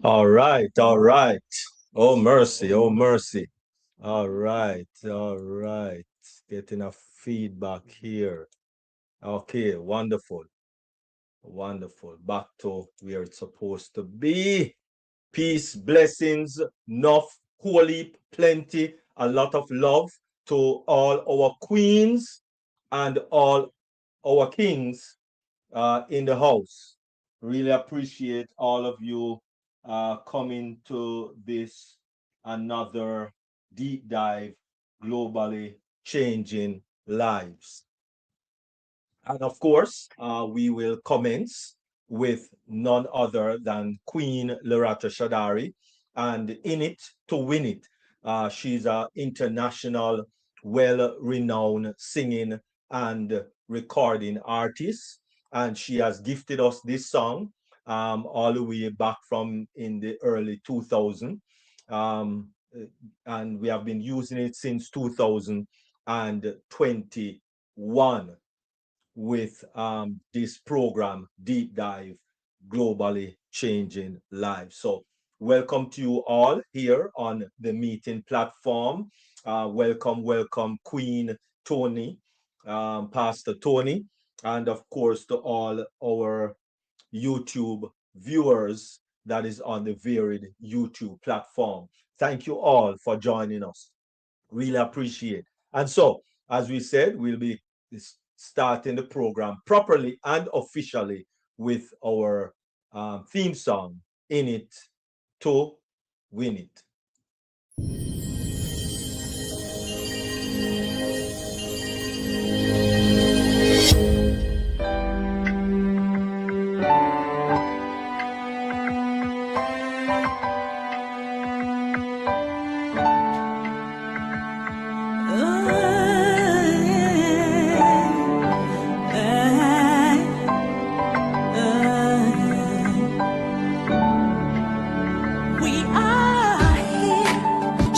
All right, all right. Oh mercy, oh mercy. All right, all right. Getting a feedback here. Okay, wonderful, wonderful. Back to where it's supposed to be. Peace, blessings, enough, holy, plenty, a lot of love to all our queens and all our kings in the house. Really appreciate all of you coming to this another deep dive, globally changing lives. And of course, we will commence with none other than Queen Loretta Shadari and In It to Win It. She's an international, well renowned singing and recording artist. And she has gifted us this song all the way back from in the early 2000s. Um, and we have been using it since 2021 with this program, Deep Dive, Globally Changing Lives. So, welcome to you all here on the meeting platform. Welcome, welcome, Queen Tony, Pastor Tony, and of course to all our YouTube viewers that is on the varied YouTube platform. Thank you all for joining us. Really appreciate. And so, as we said, we'll be starting the program properly and officially with our theme song, In It to Win It. We are here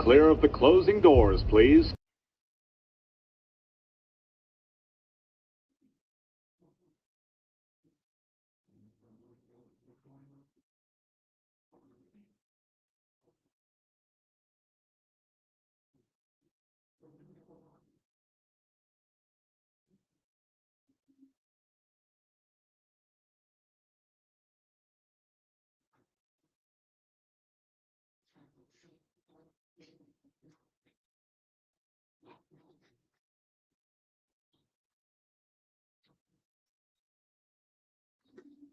clear of the closing doors, please.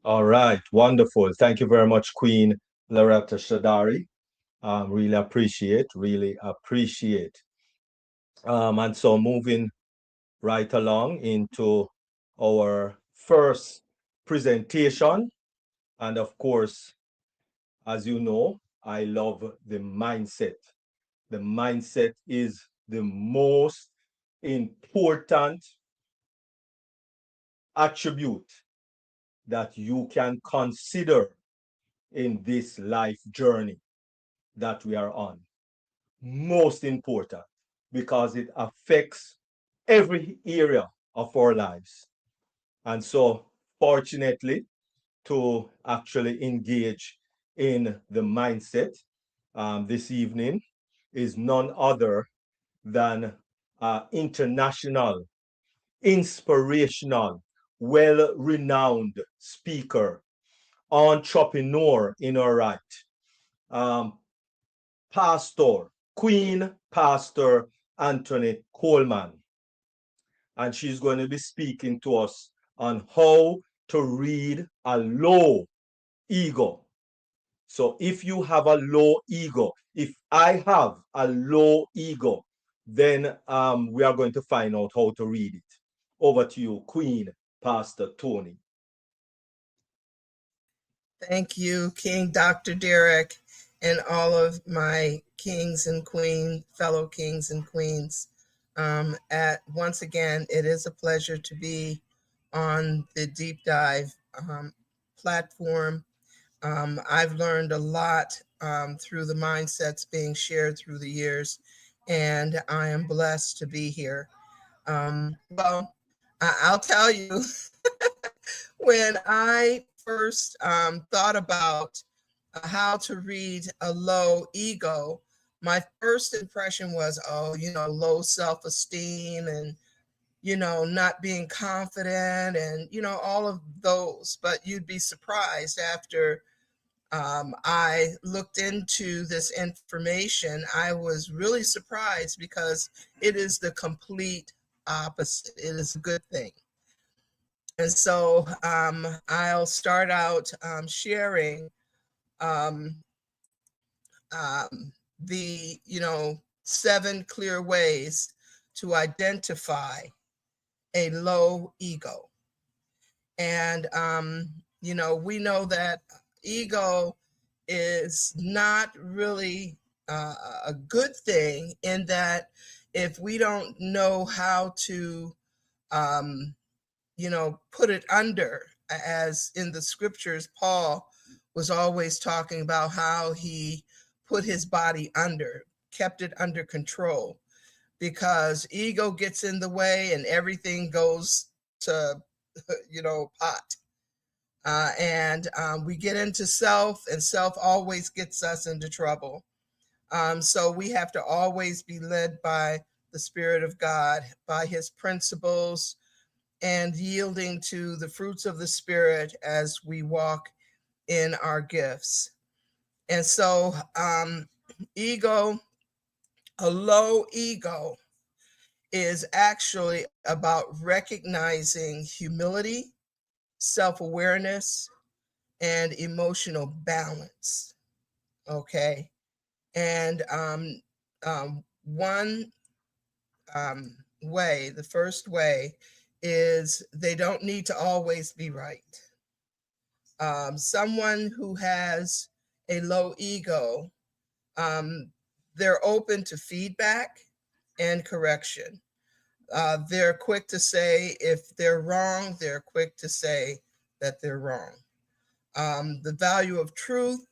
All right, wonderful. Thank you very much, Queen Loretta Shadari. Really appreciate. And so moving right along into our first presentation. And of course, as you know, I love the mindset. The mindset is the most important attribute that you can consider in this life journey that we are on. Most important because it affects every area of our lives. And so, fortunately, to actually engage in the mindset this evening is none other than international, inspirational, well renowned speaker, entrepreneur in her right, um, pastor, Queen Pastor Antoinette Coleman. And she's going to be speaking to us on how to read a low ego. So if you have a low ego, if I have a low ego, then we are going to find out how to read it. Over to you, Queen Pastor Tony. Thank you, King Dr. Derrick, and all of my kings and queens, fellow kings and queens. Once again, it is a pleasure to be on the Deep Dive platform. I've learned a lot through the mindsets being shared through the years, and I am blessed to be here. Well, I'll tell you, when I first thought about how to read a low ego, my first impression was, low self-esteem and, not being confident and, all of those. But you'd be surprised after I looked into this information. I was really surprised because it is the complete opposite. It is a good thing. And so I'll start out sharing um, the 7 clear ways to identify a low ego. And we know that ego is not really a good thing, in that if we don't know how to put it under, as in the scriptures, Paul was always talking about how he put his body under, kept it under control, because ego gets in the way and everything goes to, pot. And we get into self, and self always gets us into trouble. So we have to always be led by the Spirit of God, by his principles, and yielding to the fruits of the Spirit as we walk in our gifts. And so ego, a low ego, is actually about recognizing humility, self-awareness, and emotional balance. Okay. And one way, the first way, is they don't need to always be right. Someone who has a low ego, they're open to feedback and correction. They're quick to say if they're wrong, they're quick to say that they're wrong. The value of truth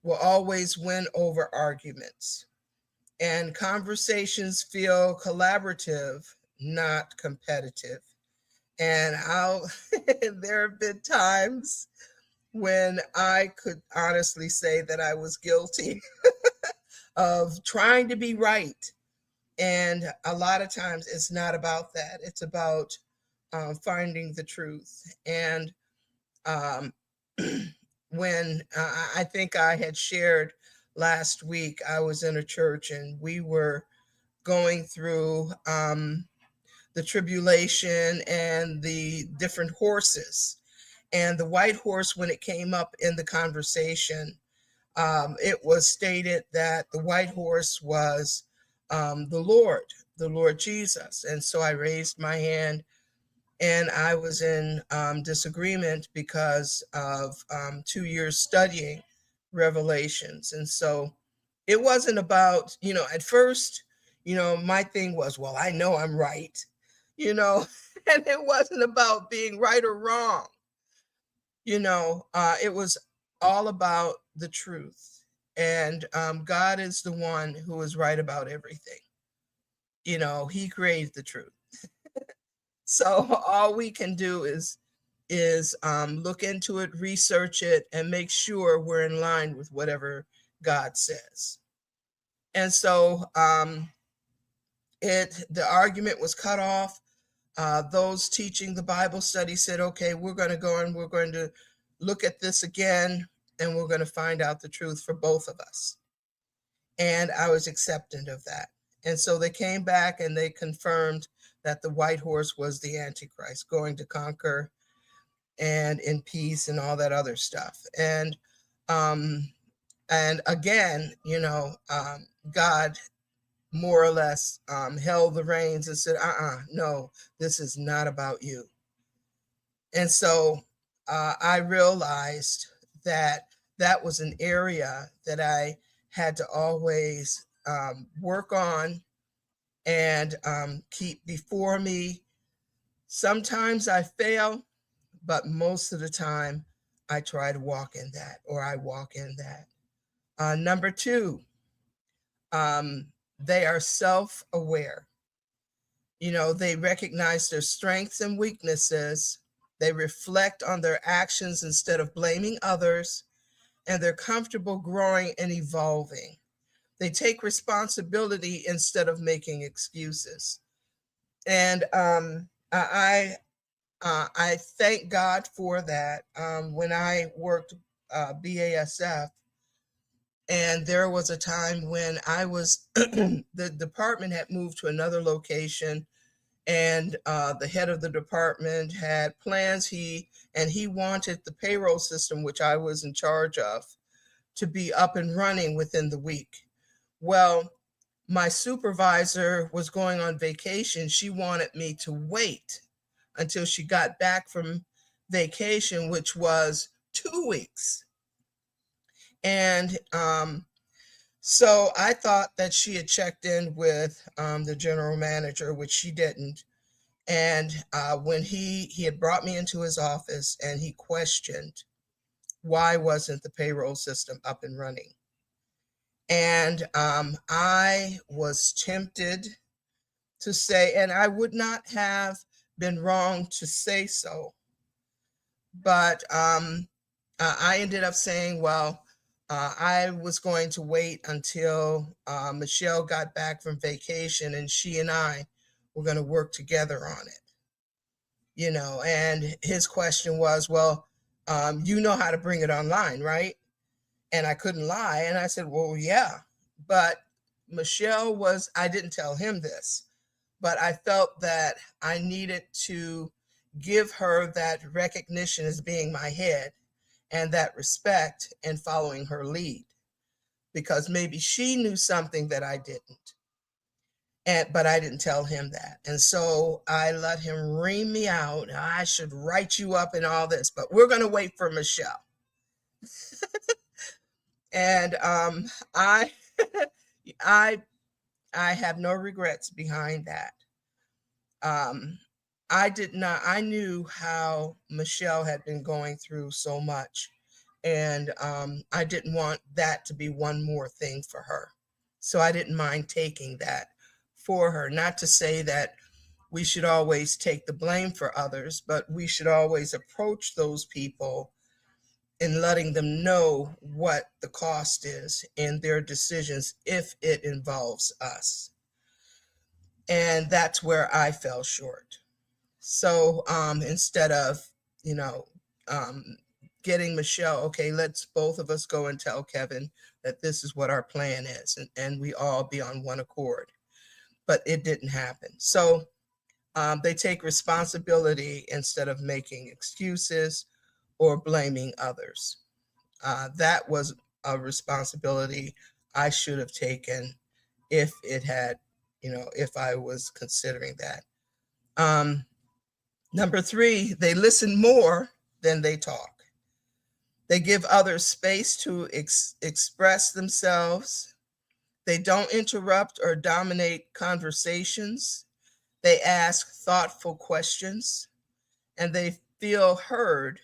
will always win over arguments. and conversations feel collaborative, not competitive. And there have been times when I could honestly say that I was guilty of trying to be right. And a lot of times it's not about that. It's about finding the truth. And um, when I think I had shared last week, I was in a church and we were going through the tribulation and the different horses. And the white horse, when it came up in the conversation, it was stated that the white horse was the Lord Jesus. And so I raised my hand and I was in disagreement because of 2 years studying Revelations. And so it wasn't about, at first, my thing was, well, I know I'm right, and it wasn't about being right or wrong. It was all about the truth. And God is the one who is right about everything. He created the truth. So all we can do is look into it, research it, and make sure we're in line with whatever God says. And so the argument was cut off. Those teaching the Bible study said, okay, we're going to go and we're going to look at this again, and we're going to find out the truth for both of us. And I was acceptant of that. And so they came back and they confirmed that the white horse was the Antichrist, going to conquer and in peace and all that other stuff. And again, God more or less held the reins and said, no, this is not about you. And so I realized that that was an area that I had to always work on and keep before me. Sometimes I fail, but most of the time I try to walk in that, or I walk in that. Number two, they are self-aware. They recognize their strengths and weaknesses. They reflect on their actions instead of blaming others, and they're comfortable growing and evolving. They take responsibility instead of making excuses. And I thank God for that. When I worked BASF, and there was a time when I was, the department had moved to another location, and the head of the department had plans. He wanted the payroll system, which I was in charge of, to be up and running within the week. Well, my supervisor was going on vacation. She wanted me to wait until she got back from vacation, which was 2 weeks. And so I thought that she had checked in with the general manager, which she didn't. And when he had brought me into his office and he questioned why wasn't the payroll system up and running. And I was tempted to say, and I would not have been wrong to say so, but I ended up saying, well, I was going to wait until Michelle got back from vacation, and she and I were going to work together on it. And his question was, well, you know how to bring it online, right? And I couldn't lie. And I said, well, yeah. But I didn't tell him this, but I felt that I needed to give her that recognition as being my head and that respect and following her lead, because maybe she knew something that I didn't. But I didn't tell him that. And so I let him ream me out. I should write you up and all this, but we're going to wait for Michelle. And I have no regrets behind that. I knew how Michelle had been going through so much, and I didn't want that to be one more thing for her. So I didn't mind taking that for her. Not to say that we should always take the blame for others, but we should always approach those people in letting them know what the cost is in their decisions if it involves us. And that's where I fell short. So instead of, you know, um, getting Michelle, okay, let's both of us go and tell Kevin that this is what our plan is, and we all be on one accord. But it didn't happen. So they take responsibility instead of making excuses or blaming others. That was a responsibility I should have taken if it had, if I was considering that. Number 3, they listen more than they talk. They give others space to express themselves. They don't interrupt or dominate conversations. They ask thoughtful questions, and they feel heard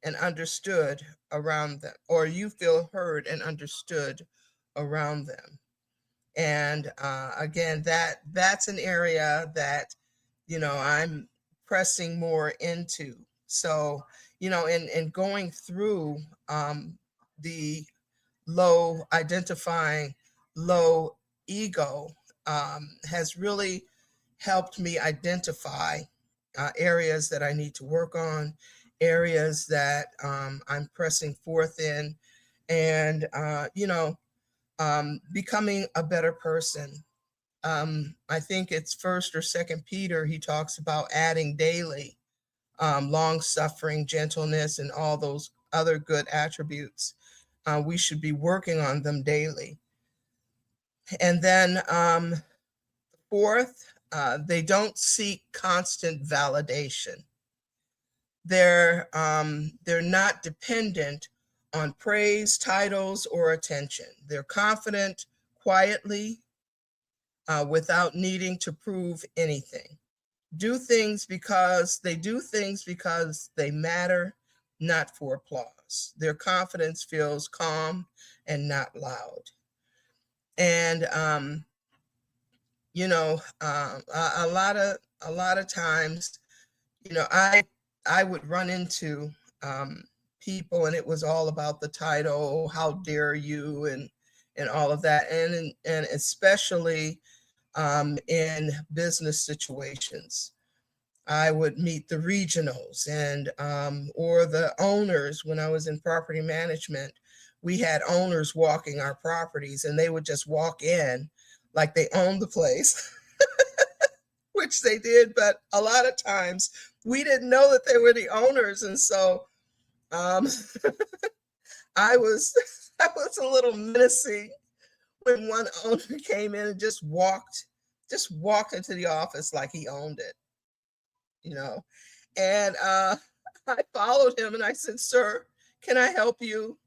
and understood around them, or you feel heard and understood around them. And again, that's an area that, I'm pressing more into. So, in going through the identifying low ego has really helped me identify areas that I need to work on, areas that I'm pressing forth in, and, becoming a better person. I think it's First or Second Peter. He talks about adding daily long suffering, gentleness, and all those other good attributes. We should be working on them daily. And then 4th, they don't seek constant validation. They're not dependent on praise, titles, or attention. They're confident quietly without needing to prove anything. They do things because they matter, not for applause. Their confidence feels calm and not loud. And a lot of times, I would run into people, and it was all about the title, how dare you, and all of that, and especially in business situations. I would meet the regionals and or the owners. When I was in property management, we had owners walking our properties, and they would just walk in like they owned the place, which they did. But a lot of times we didn't know that they were the owners. And so I was a little menacing when one owner came in and just walked into the office like he owned it, And I followed him and I said, "Sir, can I help you?"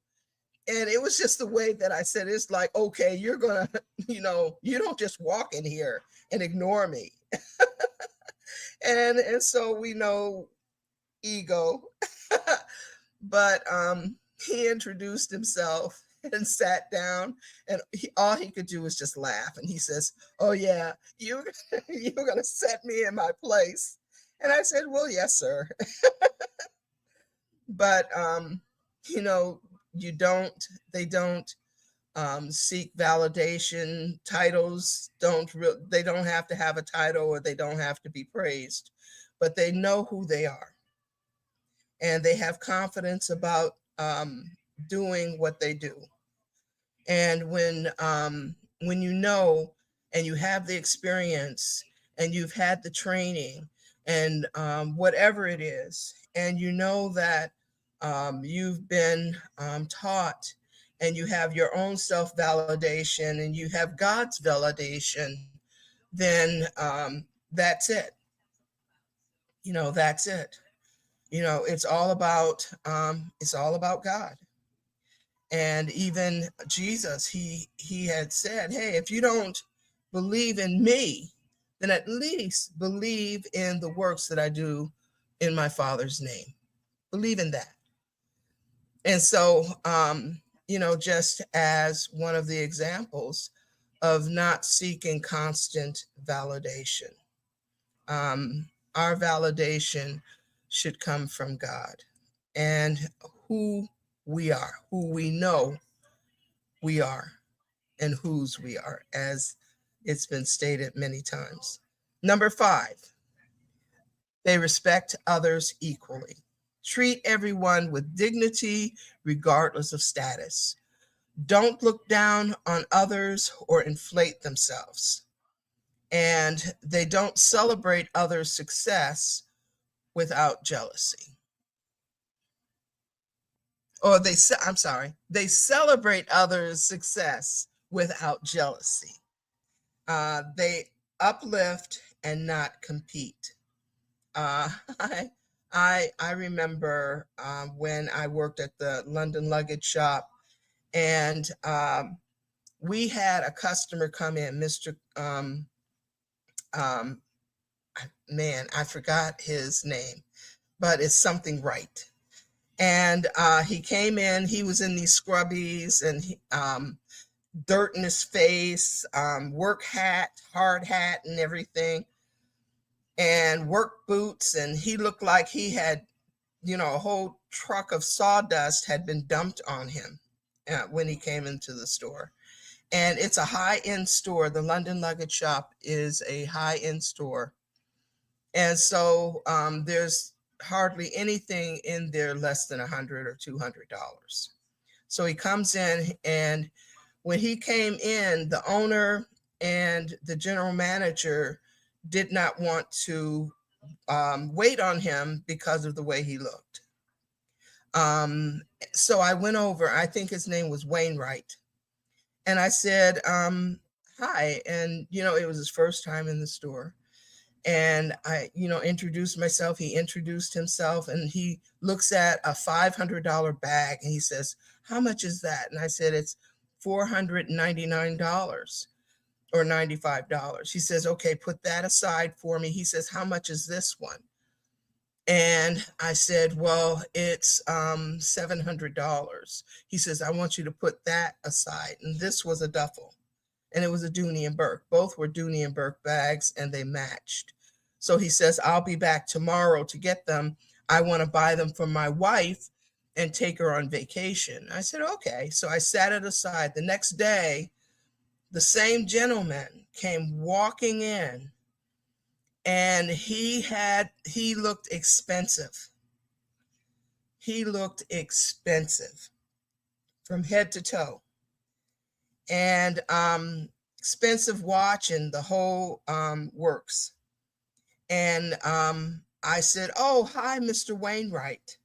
And it was just the way that I said, it's like, okay, you're gonna, you don't just walk in here and ignore me. and so we know ego. But he introduced himself and sat down, and all he could do was just laugh. And he says, "Oh yeah, you're gonna set me in my place." And I said, "Well, yes, sir." But they don't seek validation. Titles they don't have to have a title, or they don't have to be praised, but they know who they are, and they have confidence about doing what they do. And when and you have the experience, and you've had the training, and whatever it is, and that you've been taught, and you have your own self-validation, and you have God's validation, then that's it. That's it. It's all about God. And even Jesus, he had said, "Hey, if you don't believe in me, then at least believe in the works that I do in my Father's name." Believe in that. And so, just as one of the examples, of not seeking constant validation. Our validation should come from God and who we are, who we know we are, and whose we are, as it's been stated many times. Number 5, they respect others equally. Treat everyone with dignity, regardless of status. Don't look down on others or inflate themselves. And they don't celebrate others' success without jealousy. Or they celebrate others' success without jealousy. They uplift and not compete. Uh, I remember when I worked at the London luggage shop, and we had a customer come in, Mr. Man, I forgot his name, but it's something right. And he came in, he was in these scrubbies and dirt in his face, work hat, hard hat and everything, and work boots. And he looked like he had, a whole truck of sawdust had been dumped on him when he came into the store. And it's a high-end store. The London Luggage Shop is a high-end store. And so there's hardly anything in there less than $100 or $200. So he comes in, and when he came in, the owner and the general manager did not want to wait on him because of the way he looked. So I went over, I think his name was Wainwright. And I said, hi. And, it was his first time in the store. And I, introduced myself. He introduced himself, and he looks at a $500 bag and he says, how much is that? And I said, it's $499 or $95. He says, okay, put that aside for me. He says, how much is this one? And I said, well, it's $700. He says, I want you to put that aside. And this was a duffel, and it was a Dooney and Burke. Both were Dooney and Burke bags, and they matched. So he says, I'll be back tomorrow to get them. I want to buy them for my wife and take her on vacation. I said, okay. So I set it aside. The next day, the same gentleman came walking in, and he looked expensive. He looked expensive from head to toe. And expensive watch and the whole works. And I said, oh, hi, Mr. Wainwright.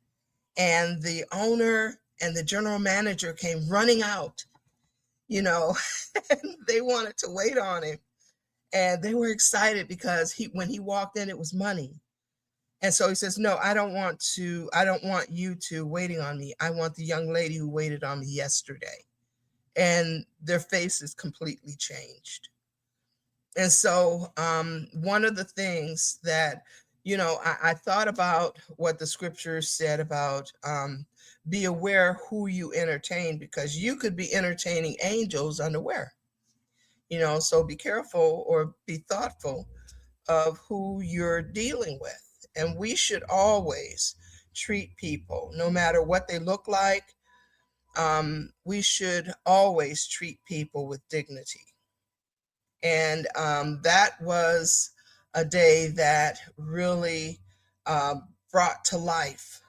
And the owner and the general manager came running out, and they wanted to wait on him. And they were excited because when he walked in, it was money. And so he says, no, I don't want you to waiting on me. I want the young lady who waited on me yesterday. And their faces completely changed. And so one of the things that, I thought about what the scriptures said about be aware who you entertain, because you could be entertaining angels unaware. So be careful or be thoughtful of who you're dealing with. And we should always treat people, no matter what they look like. We should always treat people with dignity. And that was a day that really brought to life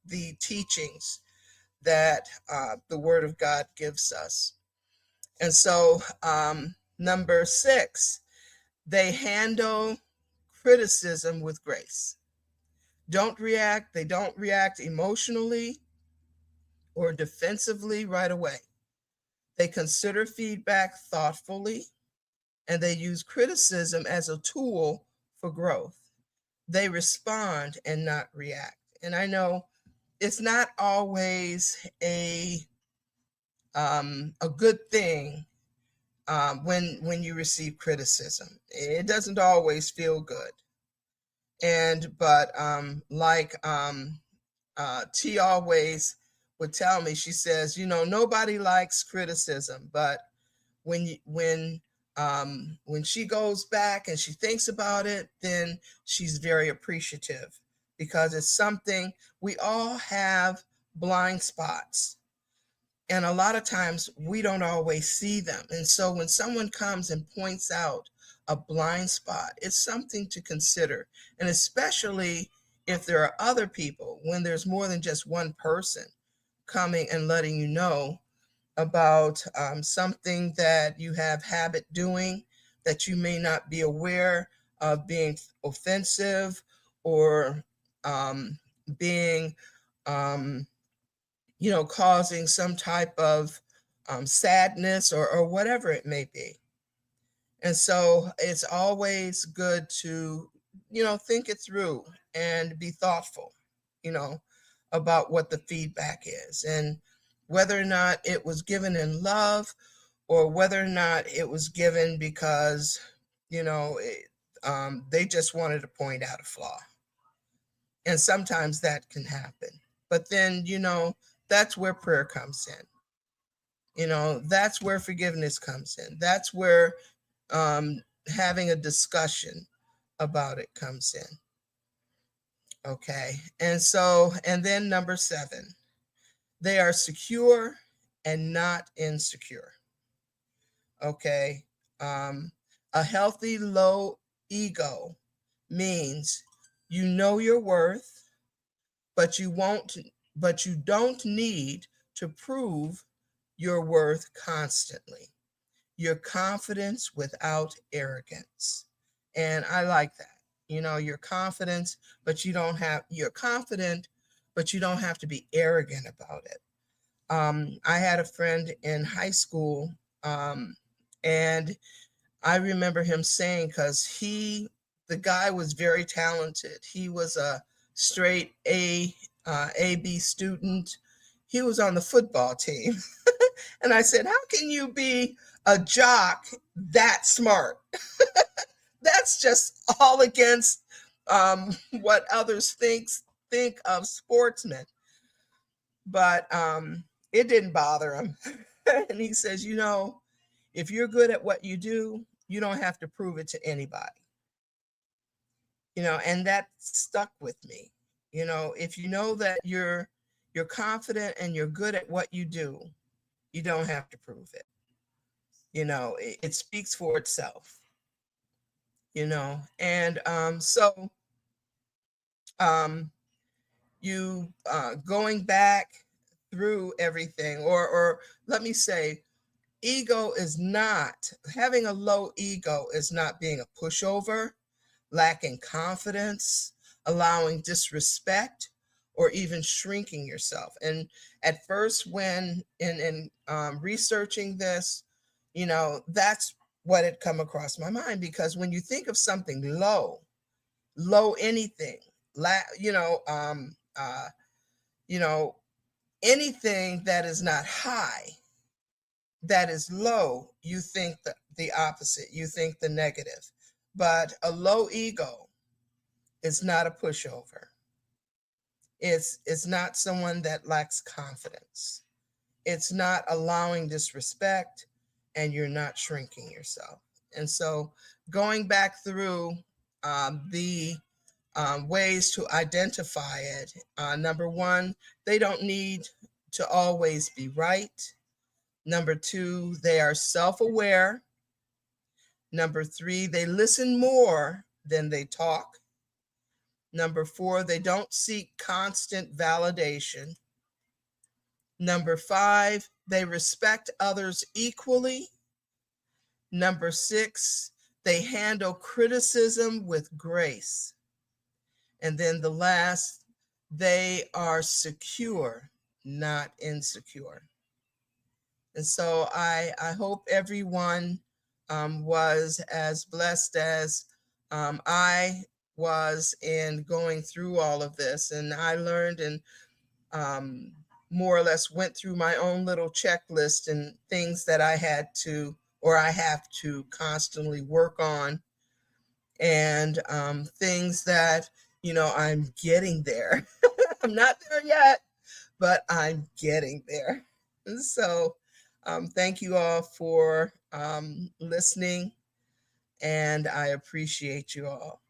the teachings that the Word of God gives us. And so number 6, they handle criticism with grace. They don't react emotionally or defensively right away. They consider feedback thoughtfully, and they use criticism as a tool for growth. They respond and not react. And I know it's not always a good thing when you receive criticism. It doesn't always feel good. But T always would tell me, she says, nobody likes criticism, but when she goes back and she thinks about it, then she's very appreciative, because it's something. We all have blind spots, and a lot of times we don't always see them. And so when someone comes and points out a blind spot, it's something to consider. And especially if there are other people, when there's more than just one person coming and letting you know about something that you have habit doing that you may not be aware of being offensive, or being causing some type of sadness, or whatever it may be. And so it's always good to, think it through and be thoughtful, about what the feedback is, and whether or not it was given in love, or whether or not it was given because, they just wanted to point out a flaw. And sometimes that can happen. But then, that's where prayer comes in. That's where forgiveness comes in. That's where having a discussion about it comes in. Okay. And then number 7, they are secure and not insecure. Okay. A healthy low ego means you know your worth, but you don't need to prove your worth constantly. Your confidence without arrogance. And I like that. Your confidence, but you're confident, but you don't have to be arrogant about it. I had a friend in high school, and I remember him saying, because the guy was very talented. He was a straight AB student. He was on the football team. And I said, how can you be a jock that smart? That's just all against what others think of sportsmen. But it didn't bother him. And he says, if you're good at what you do, you don't have to prove it to anybody. And that stuck with me. If you know that you're confident and you're good at what you do, you don't have to prove it. It speaks for itself. And so you going back through everything, or let me say, having a low ego is not being a pushover, lacking confidence, allowing disrespect, or even shrinking yourself. And at first, when in researching this, that's what had come across my mind, because when you think of something low anything, anything that is not high, that is low, you think the opposite, you think the negative. But a low ego is not a pushover. It's not someone that lacks confidence. It's not allowing disrespect, and you're not shrinking yourself. And so going back through the ways to identify it, number 1, they don't need to always be right. Number 2, they are self-aware. Number 3, they listen more than they talk. Number 4, they don't seek constant validation. Number 5, they respect others equally. Number 6, they handle criticism with grace. And then the last, they are secure, not insecure. And so I hope everyone was as blessed as I was in going through all of this. And I learned and more or less went through my own little checklist and things that I had to, or I have to constantly work on, and things that, I'm getting there. I'm not there yet, but I'm getting there. And so thank you all for listening, and I appreciate you all.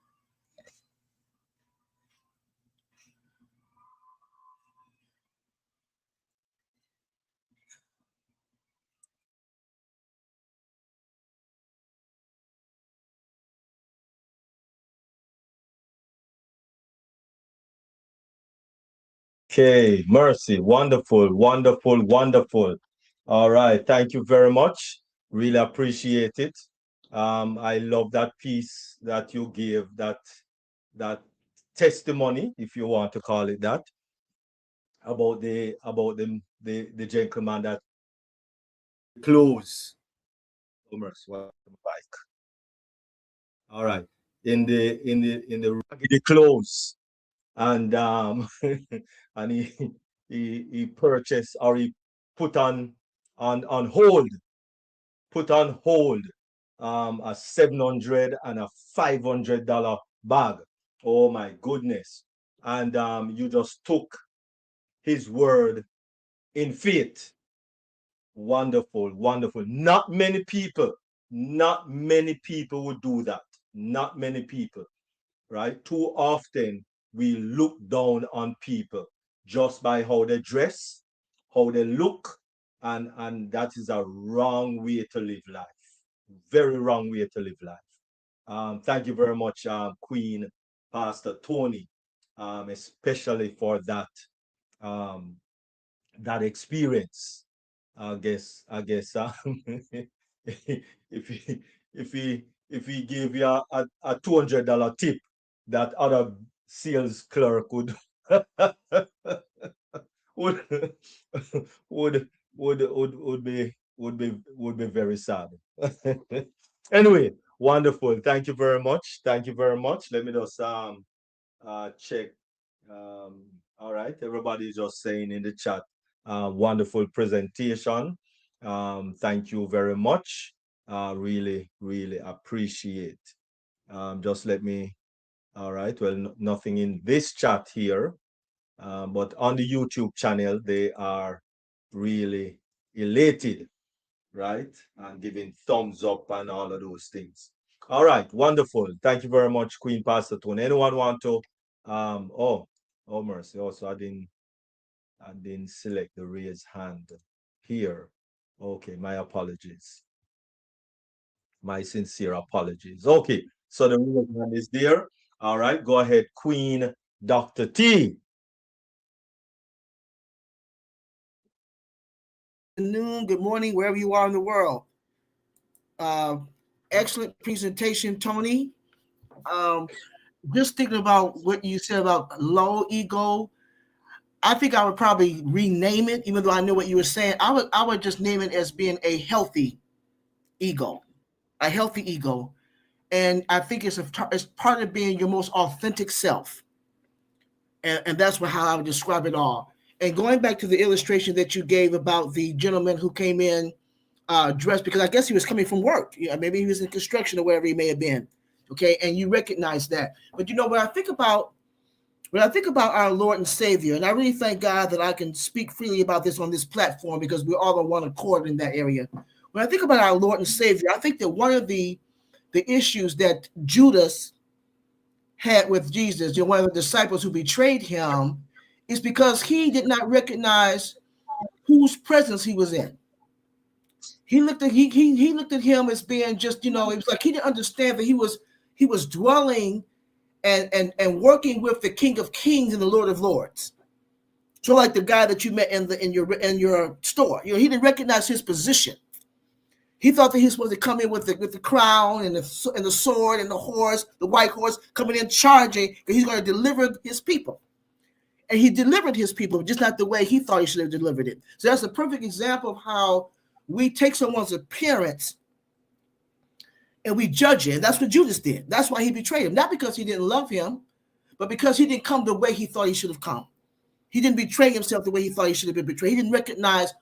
Okay, Mercy. Wonderful, wonderful, wonderful. All right. Thank you very much. Really appreciate it. I love that piece that you gave, that testimony, if you want to call it that, about the gentleman that close. Oh, Mercy, what bike? All right. In the raggedy clothes. And and he purchased, or he put on hold put on hold a 700 and a $500 bag. Oh my goodness. And you just took his word in faith. Wonderful, wonderful. Not many people would do that. Not many people, right? Too often we look down on people just by how they dress, how they look, and that is a wrong way to live life. Very wrong way to live life. Thank you very much, Queen Pastor Tony, especially for um, that experience. I guess if he if he gave you a $200 tip, that other sales clerk would would would be very sad. Anyway, wonderful. Thank you very much. Thank you very much. Let me just check. Um, all right, everybody is just saying in the chat, wonderful presentation. Thank you very much. Really, really appreciate. Just let me. All right. Well, nothing in this chat here, but on the YouTube channel, they are really elated, right? And giving thumbs up and all of those things. All right, wonderful. Thank you very much, Queen Pastor Tone. Anyone want to oh mercy. Also, I didn't select the raise hand here. Okay, my apologies. My sincere apologies. Okay, so the raise hand is there. All right, go ahead, Queen Dr. T. Noon, good morning, wherever you are in the world. Excellent presentation, Tony. Just thinking about what you said about low ego, I think I would probably rename it, even though I know what you were saying. I would just name it as being a healthy ego, a healthy ego, and I think it's part of being your most authentic self, and that's how I would describe it all. And going back to the illustration that you gave about the gentleman who came in dressed, because I guess he was coming from work. Maybe he was in construction or wherever he may have been. Okay, and you recognize that. But when I think about our Lord and Savior, and I really thank God that I can speak freely about this on this platform because we're all on one accord in that area. When I think about our Lord and Savior, I think that one of the issues that Judas had with Jesus, one of the disciples who betrayed him, is because he did not recognize whose presence he was in. He looked at him as being just, it was like he didn't understand that he was dwelling and working with the King of Kings and the Lord of Lords. So like the guy that you met in your store, he didn't recognize his position. He thought that he was supposed to come in with the crown and the sword and the horse, the white horse, coming in charging, because he's going to deliver his people. And he delivered his people, just not the way he thought he should have delivered it. So that's a perfect example of how we take someone's appearance and we judge it. And that's what Judas did. That's why he betrayed him. Not because he didn't love him, but because he didn't come the way he thought he should have come. He didn't betray himself the way he thought he should have been betrayed. He didn't recognize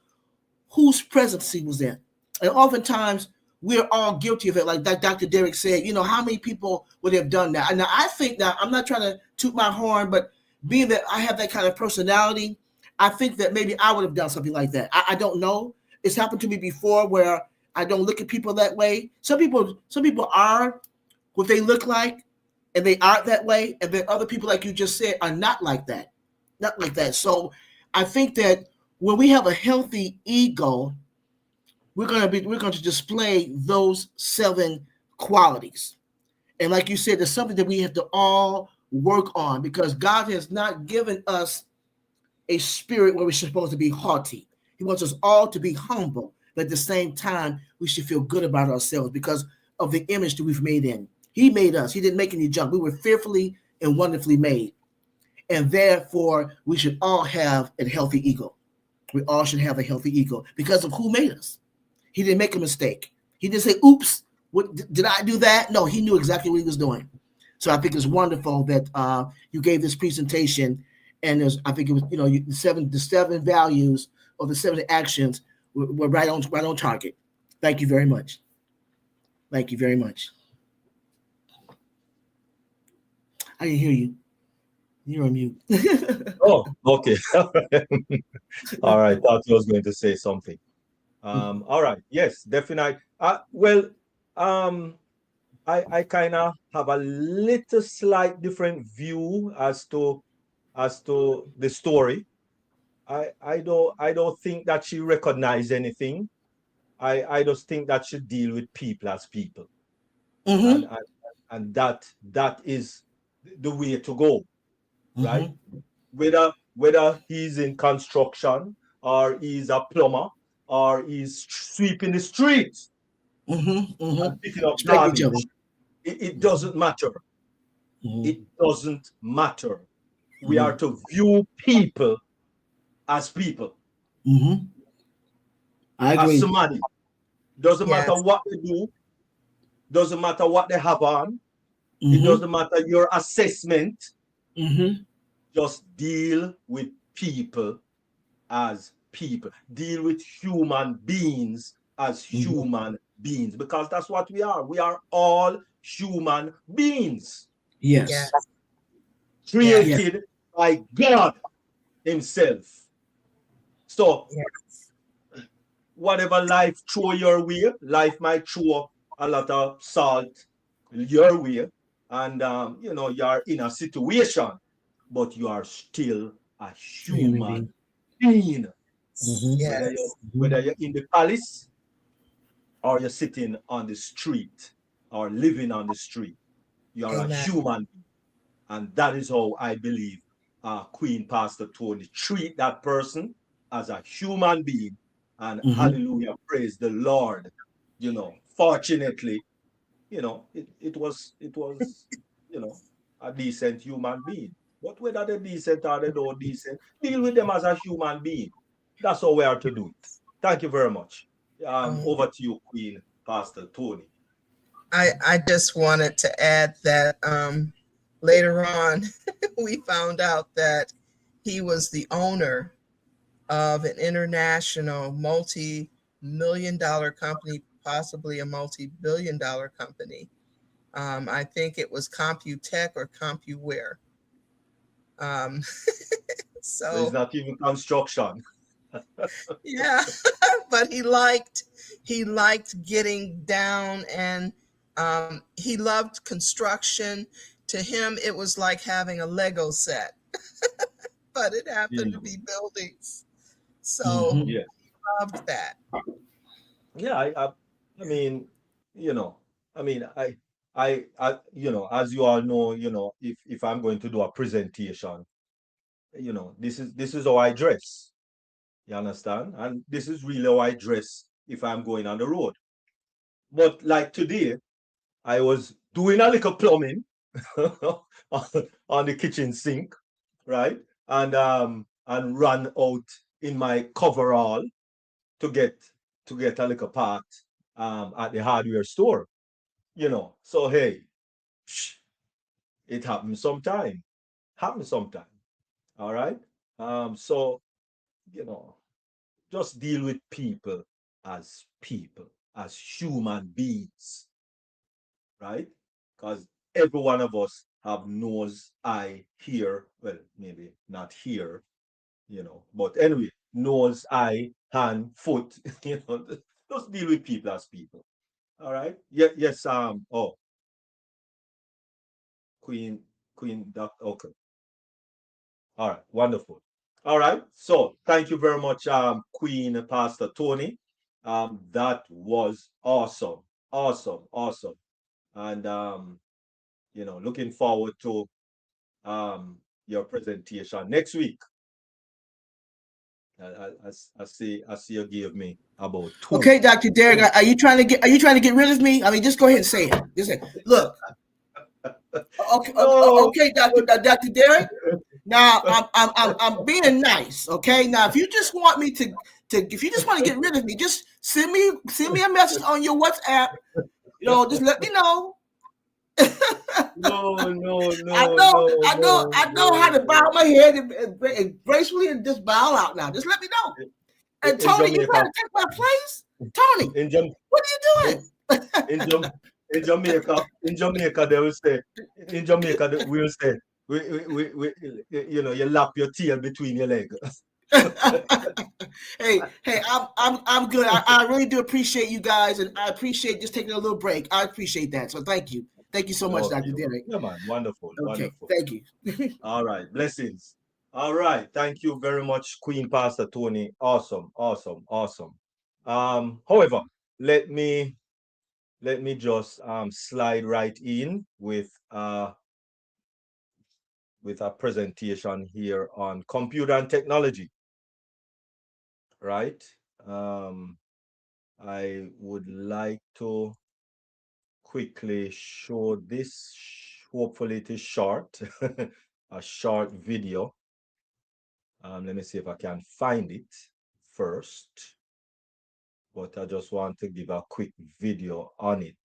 whose presence he was in. And oftentimes, we're all guilty of it. Like Dr. Derrick said, how many people would have done that? And I think that, I'm not trying to toot my horn, but being that I have that kind of personality, I think that maybe I would have done something like that. I don't know. It's happened to me before where I don't look at people that way. Some people are what they look like, and they are that way. And then other people, like you just said, are not like that, not like that. So I think that when we have a healthy ego, we're going to display those 7 qualities. And like you said, there's something that we have to all work on because God has not given us a spirit where we're supposed to be haughty. He wants us all to be humble, but at the same time, we should feel good about ourselves because of the image that we've made in. He made us. He didn't make any junk. We were fearfully and wonderfully made. And therefore, we should all have a healthy ego. We all should have a healthy ego because of who made us. He didn't make a mistake. He didn't say, oops, what did I do that? No, he knew exactly what he was doing. So I think it's wonderful that you gave this presentation, and I think it was the seven values or the 7 actions were right on target. Thank you very much. Thank you very much. I didn't hear you. You're on mute. Oh, okay. All right. Thought you was going to say something. All right. Yes, definitely. Well, um, I kind of have a little slight different view as to the story. I don't think that she recognized anything. I just think that she deal with people as people, and Mm-hmm. and, and that is the way to go, right? Mm-hmm. Whether he's in construction or he's a plumber or he's sweeping the streets Mm-hmm. Mm-hmm. and picking up Respect each other. garbage, it doesn't matter. Mm-hmm. It doesn't matter. We Mm-hmm. are to view people as people, Mm-hmm. I as agree. somebody. Doesn't matter Yes. what they do, doesn't matter what they have on, it Mm-hmm. doesn't matter your assessment. Mm-hmm. Just deal with people as people. Deal with human beings as Mm-hmm. human beings because that's what we are. We are all human beings Yes. Yes. Yes. Yes. created by God Himself. So, Yes. whatever life throw your way, life might throw a lot of salt your way, and you're in a situation, but you are still a Human human being. being. Mm-hmm. Whether you Yes. whether Mm-hmm. you're in the palace or you're sitting on the street or living on the street, you are a Amen. human being. And that is how I believe Queen Pastor Tony treat that person as a human being. And Mm-hmm. hallelujah, praise the Lord. Fortunately, it was a decent human being. But whether they're decent or they don't decent, deal with them as a human being. That's how we are to do it. Thank you very much. Um, Over to you, Queen Pastor Tony. I just wanted to add that later on, we found out that he was the owner of an international multi-million dollar company, possibly a multi-billion dollar company. I think it was Computech or CompuWare. Um, So it's so not even construction. yeah, but he liked getting down, and he loved construction. To him, it was like having a Lego set, but it happened to Mm, be buildings. So Mm-hmm. yeah. loved that. Yeah, I mean, you know, I mean, as you all know, if I'm going to do a presentation, this is how I dress. You understand? And this is really how I dress if I'm going on the road. But like today, I was doing a little plumbing on, on the kitchen sink, right? And run out in my coverall to get a little part at the hardware store. So hey, it happens sometime. Happens sometime. All right. So you know, just deal with people, as human beings, right? Because every one of us have nose, eye, ear. Well, maybe not here, but anyway, nose, eye, hand, foot. just deal with people as people. All right. Yeah. Yes. Oh, Queen. Queen. Okay. All right. Wonderful. All right. So thank you very much, Queen Pastor Tony. That was awesome. Awesome. Awesome. And looking forward to your presentation next week. I see you gave me about two. Okay, Dr. Derrick, are you trying to get rid of me? I mean, just go ahead and say it. Just say, look. Okay, No, okay, Dr. Derrick. Now I'm being nice. Okay. Now if you just want me to if you just want to get rid of me, just send me a message on your WhatsApp. Just let me know. no, I know how to bow my head and gracefully and just bow out now. Just let me know. And Tony, you trying to take my place? Tony, what are you doing? In Jamaica, they will say. In Jamaica, we will say, we you lap your tail between your legs. hey, I'm good. I really do appreciate you guys, and I appreciate just taking a little break. I appreciate that. So thank you so much, Okay. Dr. Derrick. Yeah, man, wonderful, Okay, wonderful. thank you. All right, blessings. All right, thank you very much, Queen Pastor Tony. Awesome, awesome, awesome. However, let me just slide right in with a presentation here on computer and technology. Right. I would like to quickly show this. Hopefully it is short, a short video. Let me see if I can find it first. But I just want to give a quick video on it,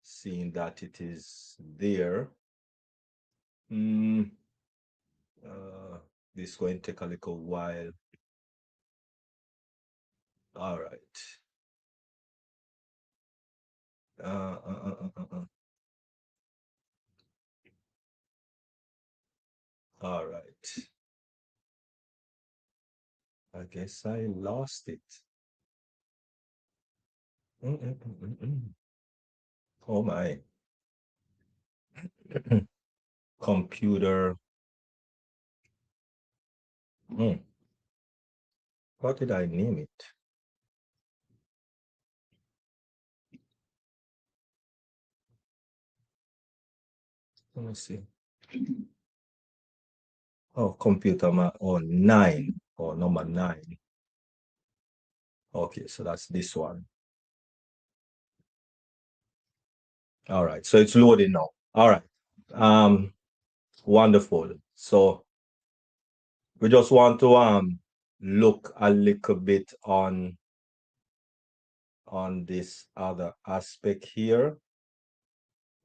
seeing that it is there. This is going to take a little while. All right. All right. I guess I lost it. Oh my. Computer. What did I name it? Let me see. Oh, computer. Oh, 9. Oh, number 9. Okay, so that's this one. All right, so it's loading now. All right. Wonderful. So we just want to look a little bit on this other aspect here,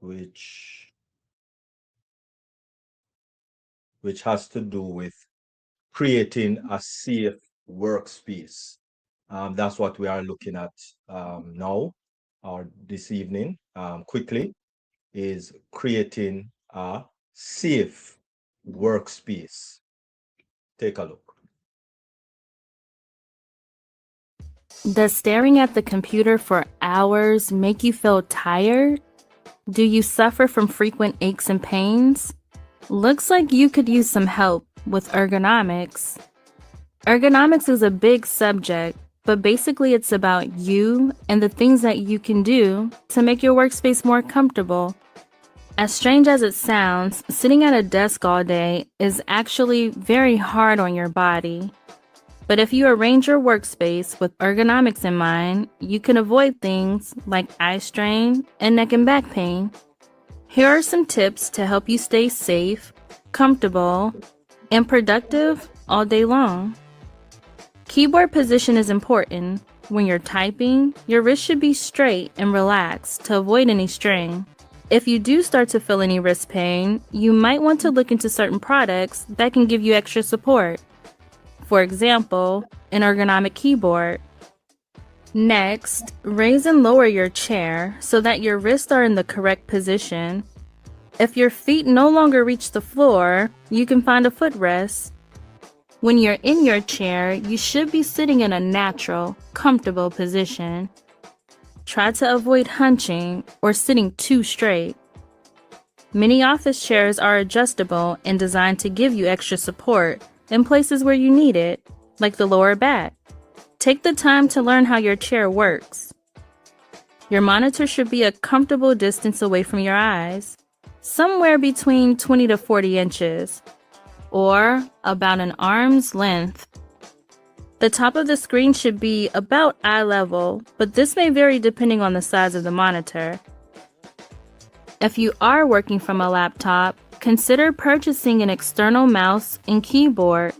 which has to do with creating a safe workspace. That's what we are looking at now or this evening, quickly, is creating a safe workspace. Take a look. Does staring at the computer for hours make you feel tired? Do you suffer from frequent aches and pains? Looks like you could use some help with ergonomics. Ergonomics is a big subject, but basically it's about you and the things that you can do to make your workspace more comfortable. As strange as it sounds, sitting at a desk all day is actually very hard on your body. But if you arrange your workspace with ergonomics in mind, you can avoid things like eye strain and neck and back pain. Here are some tips to help you stay safe, comfortable, and productive all day long. Keyboard position is important. When you're typing, your wrist should be straight and relaxed to avoid any strain. If you do start to feel any wrist pain, you might want to look into certain products that can give you extra support. For example, an ergonomic keyboard. Next, raise and lower your chair so that your wrists are in the correct position. If your feet no longer reach the floor, you can find a footrest. When you're in your chair, you should be sitting in a natural, comfortable position. Try to avoid hunching or sitting too straight. Many office chairs are adjustable and designed to give you extra support in places where you need it, like the lower back. Take the time to learn how your chair works. Your monitor should be a comfortable distance away from your eyes, somewhere between 20 to 40 inches, or about an arm's length. The top of the screen should be about eye level, but this may vary depending on the size of the monitor. If you are working from a laptop, consider purchasing an external mouse and keyboard.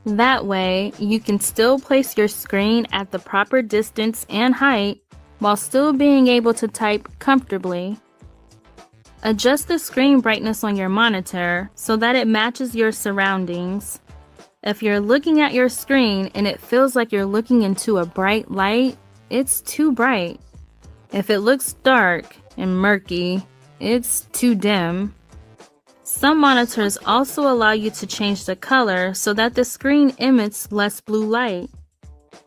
That way, you can still place your screen at the proper distance and height while still being able to type comfortably. Adjust the screen brightness on your monitor so that it matches your surroundings. If you're looking at your screen and it feels like you're looking into a bright light, it's too bright. If it looks dark and murky, it's too dim. Some monitors also allow you to change the color so that the screen emits less blue light.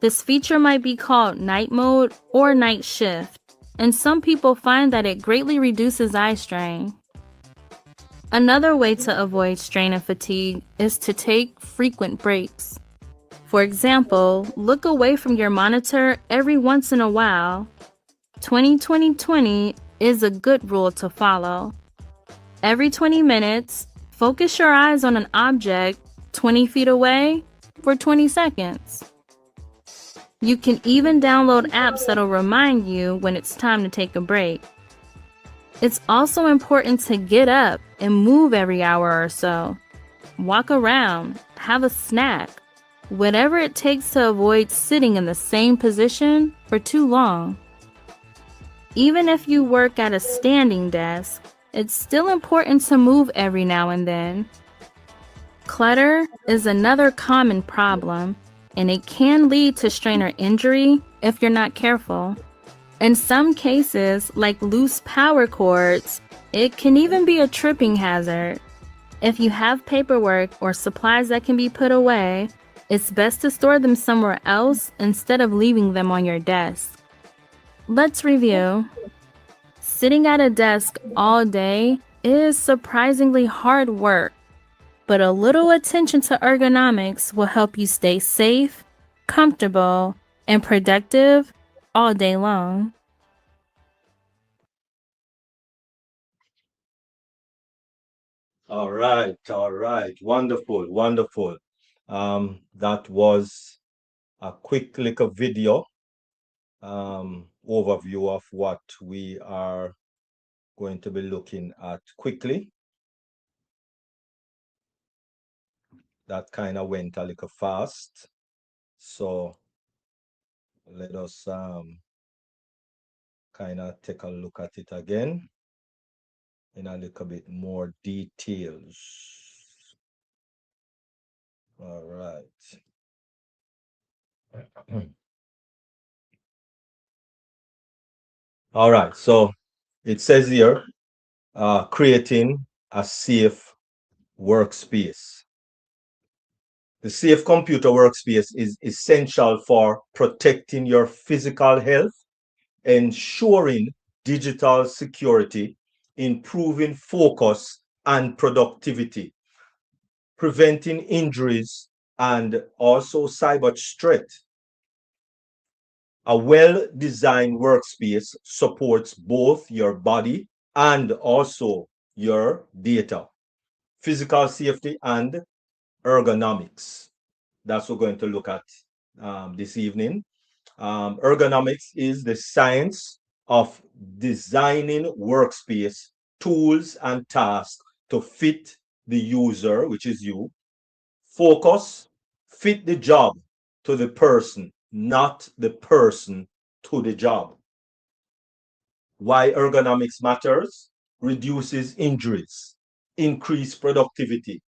This feature might be called night mode or night shift, and some people find that it greatly reduces eye strain. Another way to avoid strain and fatigue is to take frequent breaks. For example, look away from your monitor every once in a while. 20-20-20 is a good rule to follow. Every 20 minutes, focus your eyes on an object 20 feet away for 20 seconds. You can even download apps that'll remind you when it's time to take a break. It's also important to get up and move every hour or so. Walk around, have a snack, whatever it takes to avoid sitting in the same position for too long. Even if you work at a standing desk, it's still important to move every now and then. Clutter is another common problem, and it can lead to strain or injury if you're not careful. In some cases, like loose power cords, it can even be a tripping hazard. If you have paperwork or supplies that can be put away, it's best to store them somewhere else instead of leaving them on your desk. Let's review. Sitting at a desk all day is surprisingly hard work, but a little attention to ergonomics will help you stay safe, comfortable, and productive all day long. All right, wonderful, wonderful. That was a quick little video overview of what we are going to be looking at quickly. That kind of went a little fast, so let us kind of take a look at it again in a little bit more details. All right. All right, so it says here, creating a safe workspace. The safe computer workspace is essential for protecting your physical health, ensuring digital security, improving focus and productivity, preventing injuries, and also cyber threat. A well-designed workspace supports both your body and also your data, physical safety, and ergonomics. That's what we're going to look at this evening. Ergonomics is the science of designing workspace, tools, and tasks to fit the user, which is you. Focus, fit the job to the person, not the person to the job. Why ergonomics matters? Reduces injuries, increased productivity,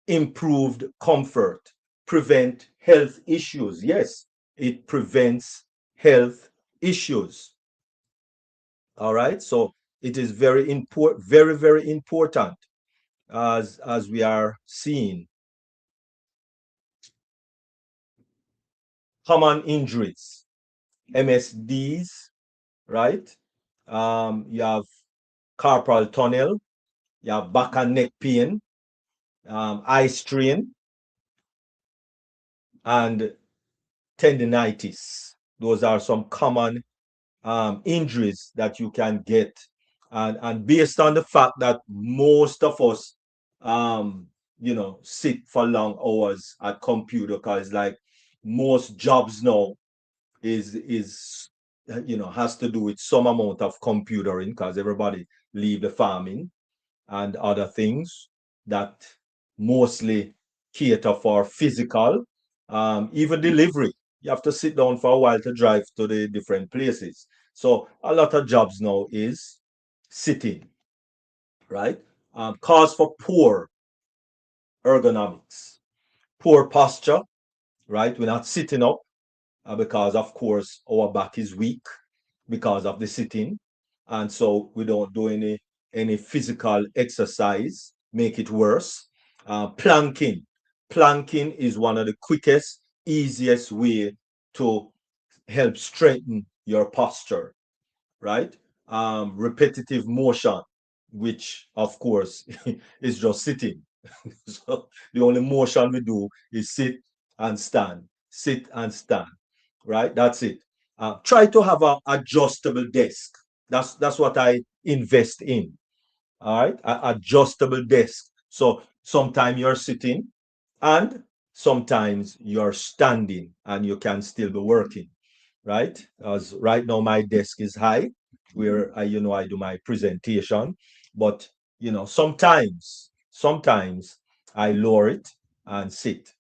improved comfort, prevent health issues. Yes, it prevents health issues. All right, so it is very important, very important as we are seeing. common injuries, MSDs, right? You have carpal tunnel, you have back and neck pain, eye strain, and tendinitis. Those are some common injuries that you can get. And based on the fact that most of us, sit for long hours at computer, because like most jobs now is has to do with some amount of computering, because everybody leave the farming and other things that mostly cater for physical, even delivery. You have to sit down for a while to drive to the different places. So a lot of jobs now is sitting, right? Cause for poor ergonomics, poor posture, right? We're not sitting up because, of course, our back is weak because of the sitting, and so we don't do any physical exercise, make it worse. Planking is one of the quickest, easiest way to help strengthen your posture, right? Repetitive motion, which of course is just sitting. So the only motion we do is sit and stand, right? That's it. Try to have a adjustable desk. That's what I invest in. All right, adjustable desk. So sometimes you're sitting and sometimes you're standing, and you can still be working, right? As right now my desk is high, where I do my presentation, but sometimes I lower it and sit.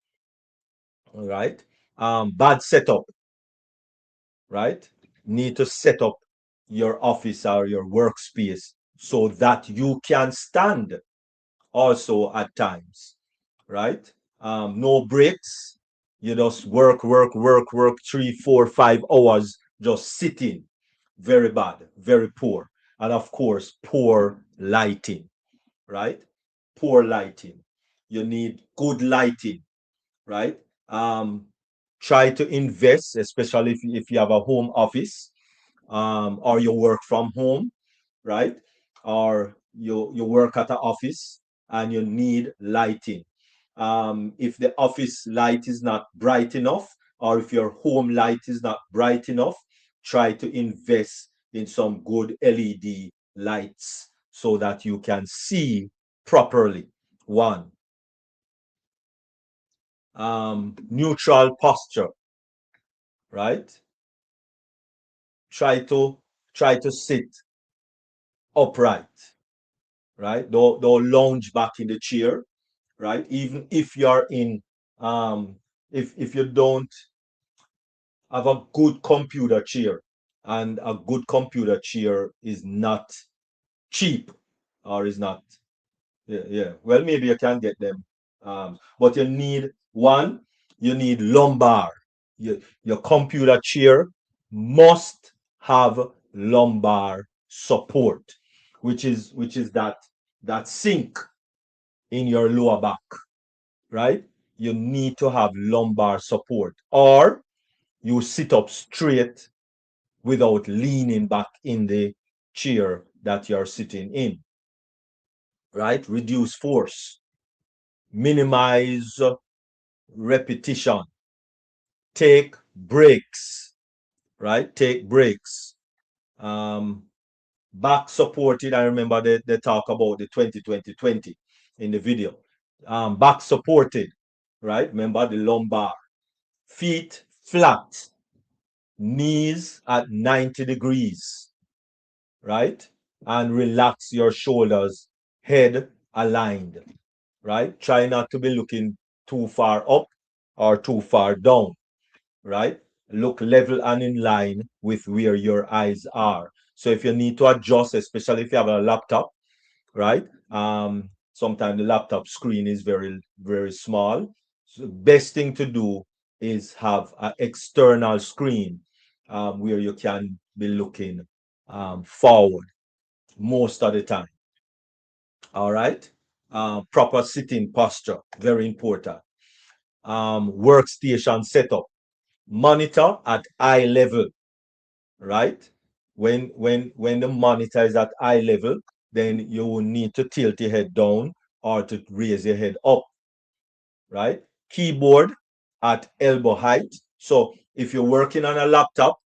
All right. Bad setup, right? Need to set up your office or your workspace so that you can stand also at times, right? No breaks. You just work 3, 4, 5 hours just sitting. Very bad, very poor. And of course, poor lighting, right? Poor lighting. You need good lighting, right? Try to invest, especially if you have a home office, or you work from home, right? Or you work at an office and you need lighting. If the office light is not bright enough, or if your home light is not bright enough, try to invest in some good LED lights so that you can see properly. One, neutral posture, right? Try to sit upright, right? Don't lounge back in the chair, right? Even if you're in, if you don't have a good computer chair, and a good computer chair is not cheap, or is not, yeah. Well, maybe you can get them, but you need one. You need lumbar. Your computer chair must have lumbar support, which is that sink in your lower back, right? You need to have lumbar support, or you sit up straight without leaning back in the chair that you're sitting in, right? Reduce force, minimize repetition, take breaks, right? Take breaks. Um, Back supported. I remember they talk about the 20-20-20 in the video. Back supported, right? Remember the lumbar. Feet flat, knees at 90 degrees, right? And relax your shoulders, head aligned, right? Try not to be looking too far up or too far down, right? Look level and in line with where your eyes are. So if you need to adjust, especially if you have a laptop, right? Sometimes the laptop screen is very, very small. So best thing to do is have an external screen, where you can be looking forward most of the time. All right. Proper sitting posture, very important. Workstation setup. monitor at eye level, right? When the monitor is at eye level, then you will need to tilt your head down or to raise your head up, right? Keyboard at elbow height. So if you're working on a laptop,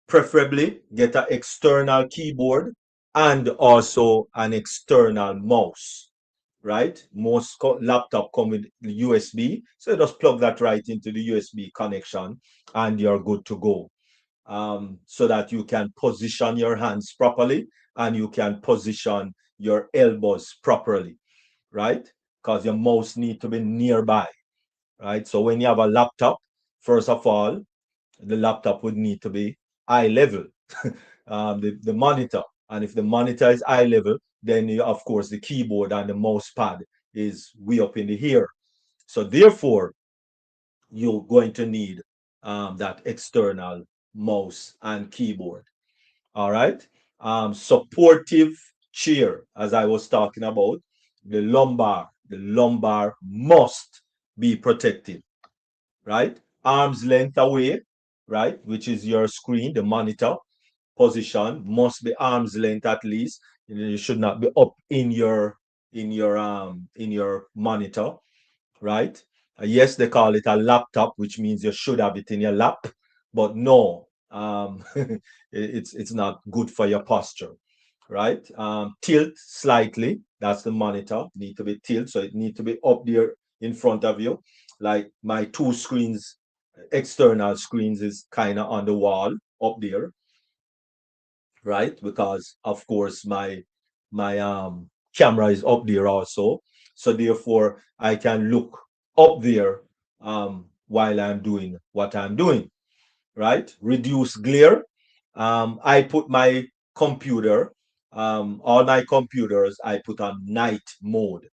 preferably get an external keyboard and also an external mouse, right? Most laptop come with USB, so you just plug that right into the USB connection and you're good to go. So that you can position your hands properly and you can position your elbows properly, right? Because your mouse need to be nearby, right? So when you have a laptop, first of all, the laptop would need to be eye level, the monitor. And if the monitor is eye level, then you, of course the keyboard and the mouse pad is way up in the air. So therefore, you're going to need that external mouse and keyboard. All right. Supportive chair, as I was talking about, the lumbar must be protected, right? Arm's length away, right? Which is your screen, the monitor position must be arm's length at least. You should not be up in your monitor, right? Yes, they call it a laptop, which means you should have it in your lap, but no, it's not good for your posture, right? Tilt slightly. That's the monitor. Need to be tilt, so it need to be up there in front of you. Like my two screens, external screens is kind of on the wall up there, right? Because of course my camera is up there also, so therefore I can look up there while I'm doing what I'm doing, right? Reduce glare. I put my computer, all my computers, I put on night mode,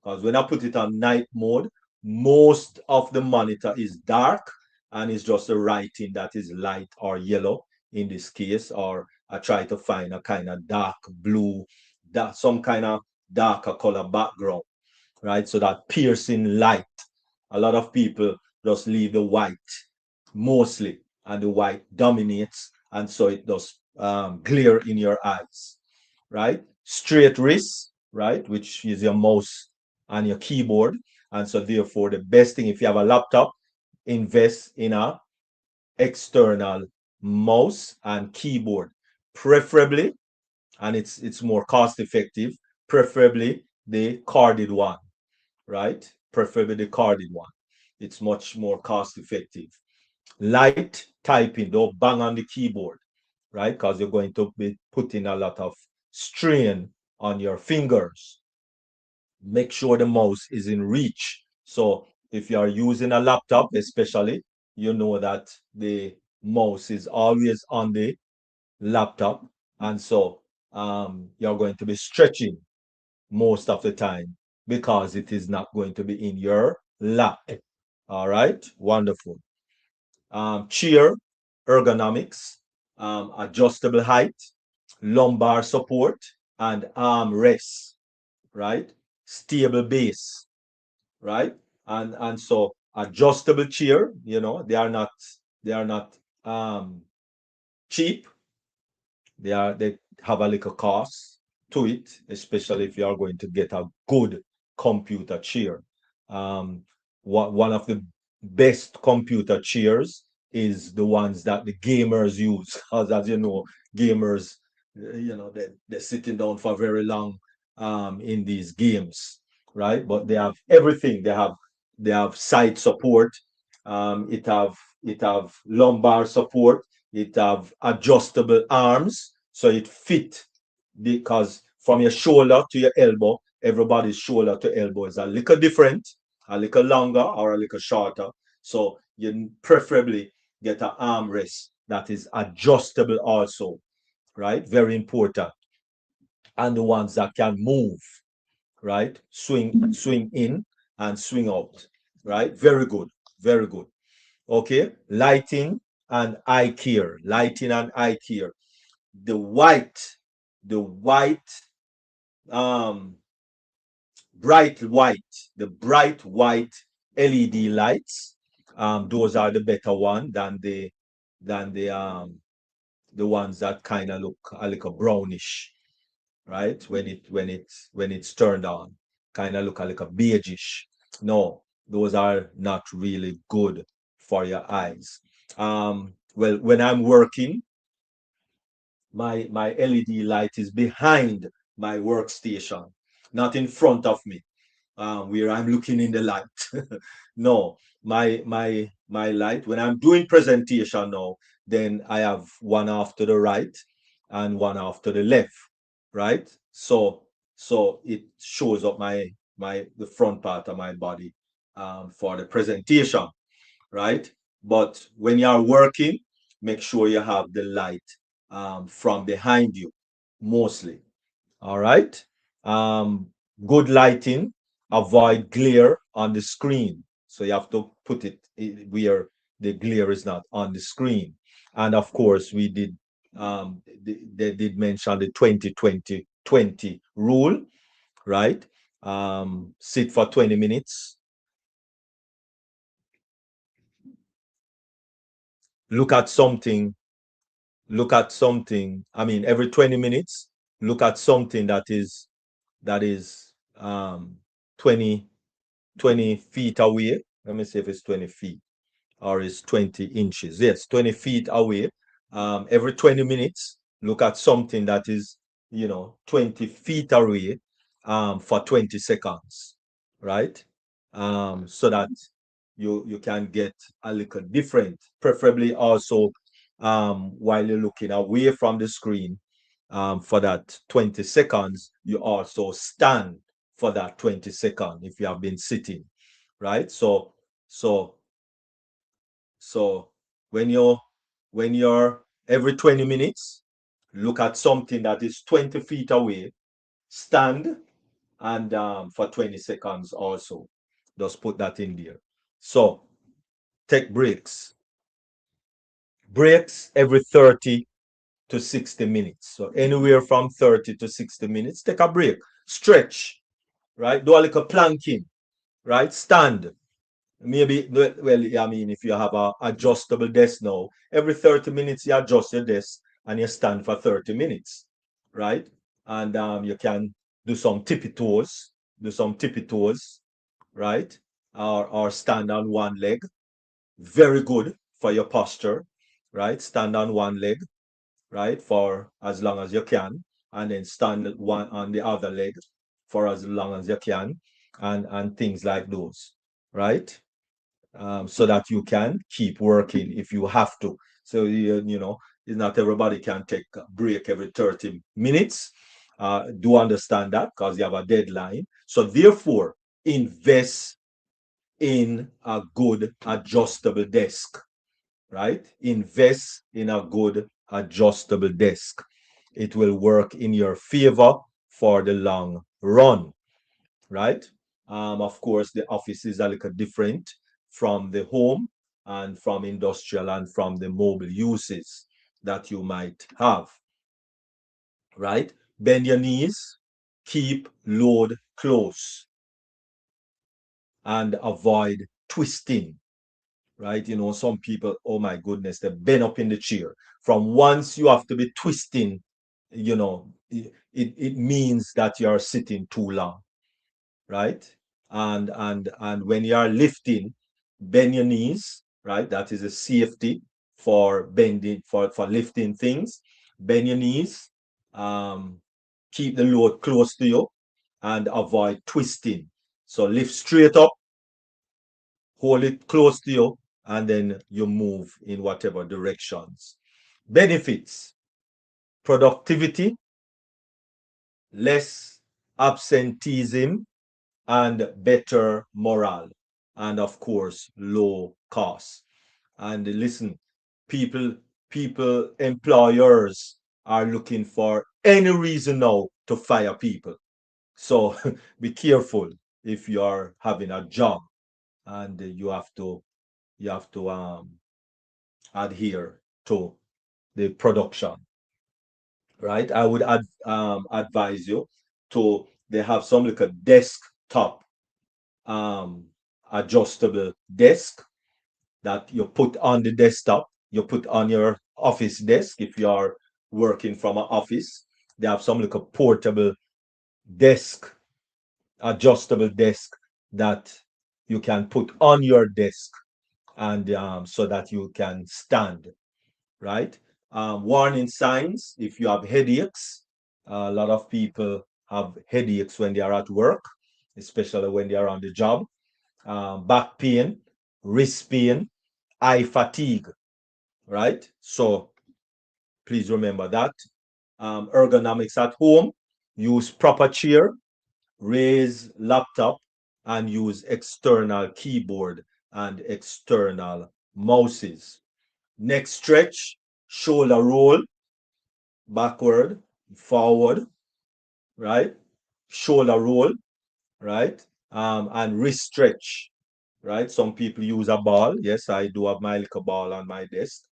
because when I put it on night mode, most of the monitor is dark and it's just the writing that is light or yellow in this case, or I try to find a kind of dark blue, that some kind of darker color background, right? So that piercing light. A lot of people just leave the white mostly, and the white dominates, and so it does glare in your eyes, right? Straight wrist, right, which is your mouse and your keyboard, and so therefore the best thing, if you have a laptop, invest in a external mouse and keyboard, preferably, and it's more cost effective, preferably the corded one, right? Preferably the corded one. It's much more cost effective. Light typing, don't bang on the keyboard, right? Because you're going to be putting a lot of strain on your fingers. Make sure the mouse is in reach. So if you are using a laptop, especially, you know that the mouse is always on the laptop. And so you're going to be stretching most of the time because it is not going to be in your lap. All right, wonderful. Chair ergonomics, adjustable height, lumbar support, and arm rest, right? Stable base, right? And so adjustable chair, they are not cheap. They have a little cost to it, especially if you are going to get a good computer chair. One of the best computer chairs is the ones that the gamers use, because as you know, gamers, they're sitting down for very long in these games, right? But they have everything. They have side support. It have lumbar support. It have adjustable arms, so it fit, because from your shoulder to your elbow, everybody's shoulder to elbow is a little different, a little longer or a little shorter. So you preferably get an armrest that is adjustable also, right? Very important. And the ones that can move, right? Swing in and swing out, right? Very good, very good. Okay, lighting and eye care. Lighting and eye care. The white, the white, um, bright white, the bright white LED lights Those are the better one than the ones that kind of look a little brownish, right? When it's turned on, kind of look a little beigeish. No, those are not really good for your eyes. Well, when I'm working, my LED light is behind my workstation, not in front of me, where I'm looking in the light. No, my light, when I'm doing presentation now, then I have one off to the right and one off to the left, right? So it shows up the front part of my body for the presentation, right? But when you're working, make sure you have the light from behind you, mostly. All right. Um, Good lighting, avoid glare on the screen. So you have to put it where the glare is not on the screen. And of course, they did mention the 20-20-20 rule, right? Sit for 20 minutes, look at something, I mean, every 20 minutes, look at something that is 20 20 feet away. Let me see if it's 20 feet or it's 20 inches. Yes, 20 feet away. Every 20 minutes, look at something that is, 20 feet away for 20 seconds, right? So that you can get a little different, preferably also while you're looking away from the screen for that 20 seconds, you also stand for that 20 seconds if you have been sitting, right? So so when you're every 20 minutes, look at something that is 20 feet away, stand, and for 20 seconds also. Just put that in there. So take breaks. Breaks every 30 to 60 minutes. So anywhere from 30 to 60 minutes, take a break. Stretch, right? Do a little planking, right? Stand. Maybe, well, I mean, if you have a adjustable desk now, every 30 minutes you adjust your desk and you stand for 30 minutes, right? And you can do some tippy toes, right? Or stand on one leg. Very good for your posture, right? Stand on one leg, right, for as long as you can, and then stand one on the other leg for as long as you can, and things like those, right? So that you can keep working if you have to. So it's not everybody can take a break every 30 minutes. Do understand that because you have a deadline. So therefore, invest in a good adjustable desk, right? Invest in a good adjustable desk. It will work in your favor for the long run, right? Of course, the office is a little different from the home and from industrial and from the mobile uses that you might have, right? Bend your knees, keep load close, and avoid twisting, right? Some people, oh my goodness, they bend up in the chair. From once you have to be twisting, it means that you're sitting too long, right? And when you are lifting, bend your knees, right? That is a safety for bending for lifting things. Bend your knees, um, keep the load close to you, and avoid twisting. So lift straight up, hold it close to you, and then you move in whatever directions. Benefits: productivity, less absenteeism, and better morale, and of course low cost. And listen, people employers are looking for any reason now to fire people. So be careful if you are having a job and you have to adhere to the production, right? I would advise you to they have some like a desktop um, adjustable desk, that you put on the desktop, you put on your office desk if you are working from an office. They have some like a portable desk, adjustable desk that you can put on your desk, and so that you can stand, right? Warning signs if you have headaches. A lot of people have headaches when they are at work, especially when they are on the job. Back pain, wrist pain, eye fatigue, right? So please remember that. Ergonomics at home, use proper chair, raise laptop, and use external keyboard and external mouses. Neck stretch, shoulder roll, backward, forward, right? Shoulder roll, right? And wrist stretch, right? Some people use a ball. Yes, I do have my little ball on my desk,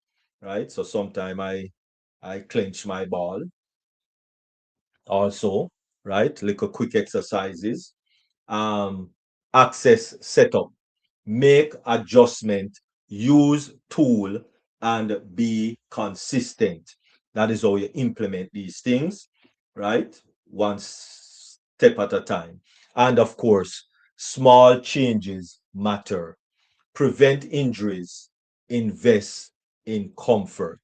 right? So sometimes I clench my ball also, right? Little quick exercises. Um, Access setup, make adjustment, use tool, and be consistent. That is how you implement these things, right? One step at a time. And of course, small changes matter. Prevent injuries, invest in comfort.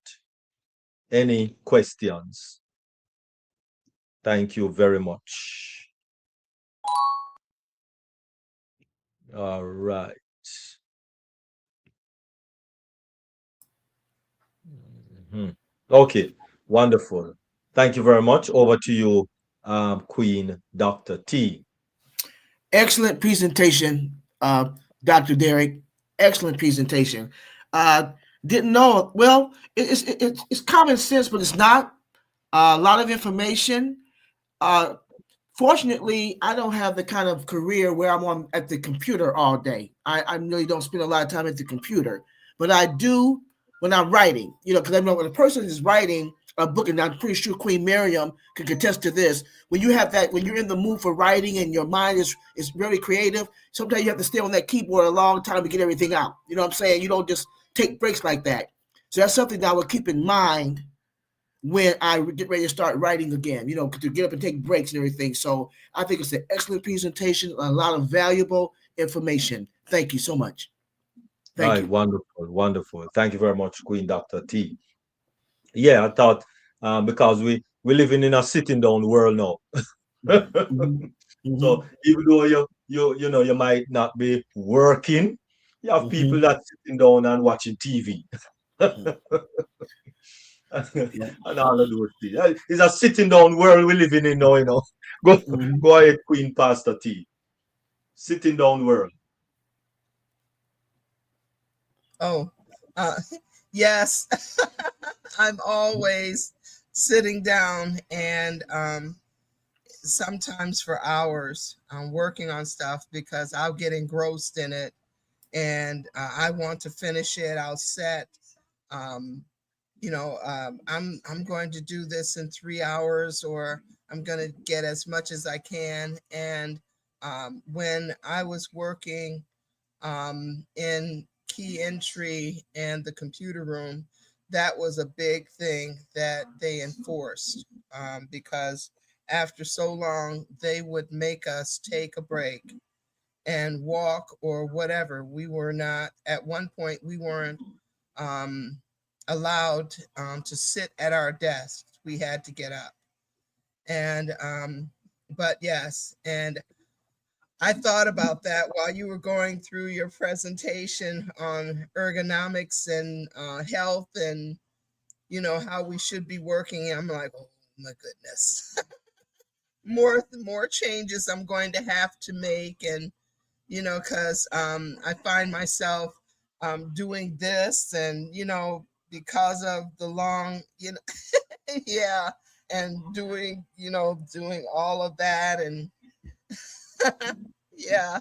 Any questions? Thank you very much. All right. Mhm. Okay, wonderful. Thank you very much. Over to you, Queen Dr. T. Excellent presentation, Dr. Derrick. Excellent presentation. Uh, didn't know. Well, it's common sense, but it's not. A lot of information. Uh, Fortunately, I don't have the kind of career where I'm on at the computer all day. I really don't spend a lot of time at the computer, but I do when I'm writing. Because I know when a person is writing a book, and I'm pretty sure Queen Miriam can contest to this. When you have that, when you're in the mood for writing and your mind is very creative, sometimes you have to stay on that keyboard a long time to get everything out. You know what I'm saying? You don't just take breaks like that. So that's something that I would keep in mind when I get ready to start writing again, to get up and take breaks and everything. So I think it's an excellent presentation, a lot of valuable information. Thank you so much. All Thank right, you. wonderful, wonderful. Thank you very much, Queen Dr. T. Yeah, I thought because we're living in a sitting down world now. Mhm. So Mhm. even though you might not be working, you have people Mhm. that sitting down and watching TV. Mhm. Yeah. And all of those things. It's a sitting down world we're living in now, Go Mhm. go ahead, Queen Pastor T. Sitting down world. Oh, uh, yes, I'm always sitting down and sometimes for hours working on stuff because I'll get engrossed in it and I want to finish it. I'll set, um, I'm going to do this in 3 hours, or I'm going to get as much as I can. And when I was working in key entry and the computer room, that was a big thing that they enforced because after so long, they would make us take a break and walk or whatever. We were not, at one point, we weren't um, allowed to sit at our desks. We had to get up. And, but yes, and I thought about that while you were going through your presentation on ergonomics and health and, how we should be working. I'm like, oh my goodness. More changes I'm going to have to make. And because I find myself doing this and, because of the long, yeah, and doing all of that. And yeah,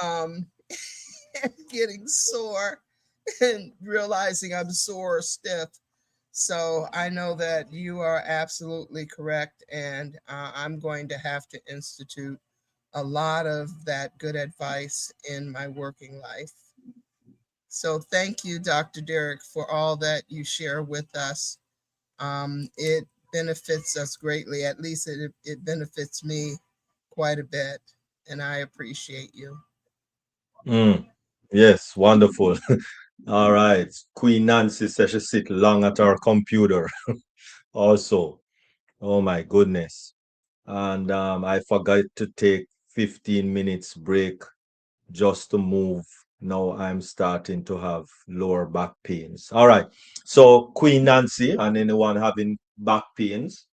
um, getting sore and realizing I'm sore or stiff. So I know that you are absolutely correct. And I'm going to have to institute a lot of that good advice in my working life. So thank you, Dr. Derrick, for all that you share with us. It benefits us greatly. At least it benefits me quite a bit, and I appreciate you. Mm. Yes, wonderful. All right. Queen Nancy says she sit long at her computer also. Oh my goodness. And I forgot to take 15 minutes break just to move. Now I'm starting to have lower back pains. All right. So Queen Nancy and anyone having back pains,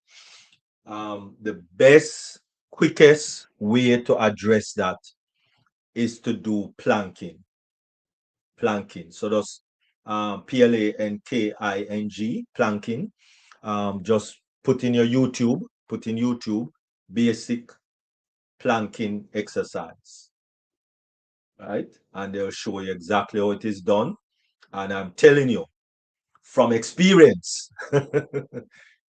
the best, quickest way to address that is to do planking. Planking. So that's PLANKING, planking. Just put in YouTube, basic planking exercise, right? And they'll show you exactly how it is done. And I'm telling you, from experience,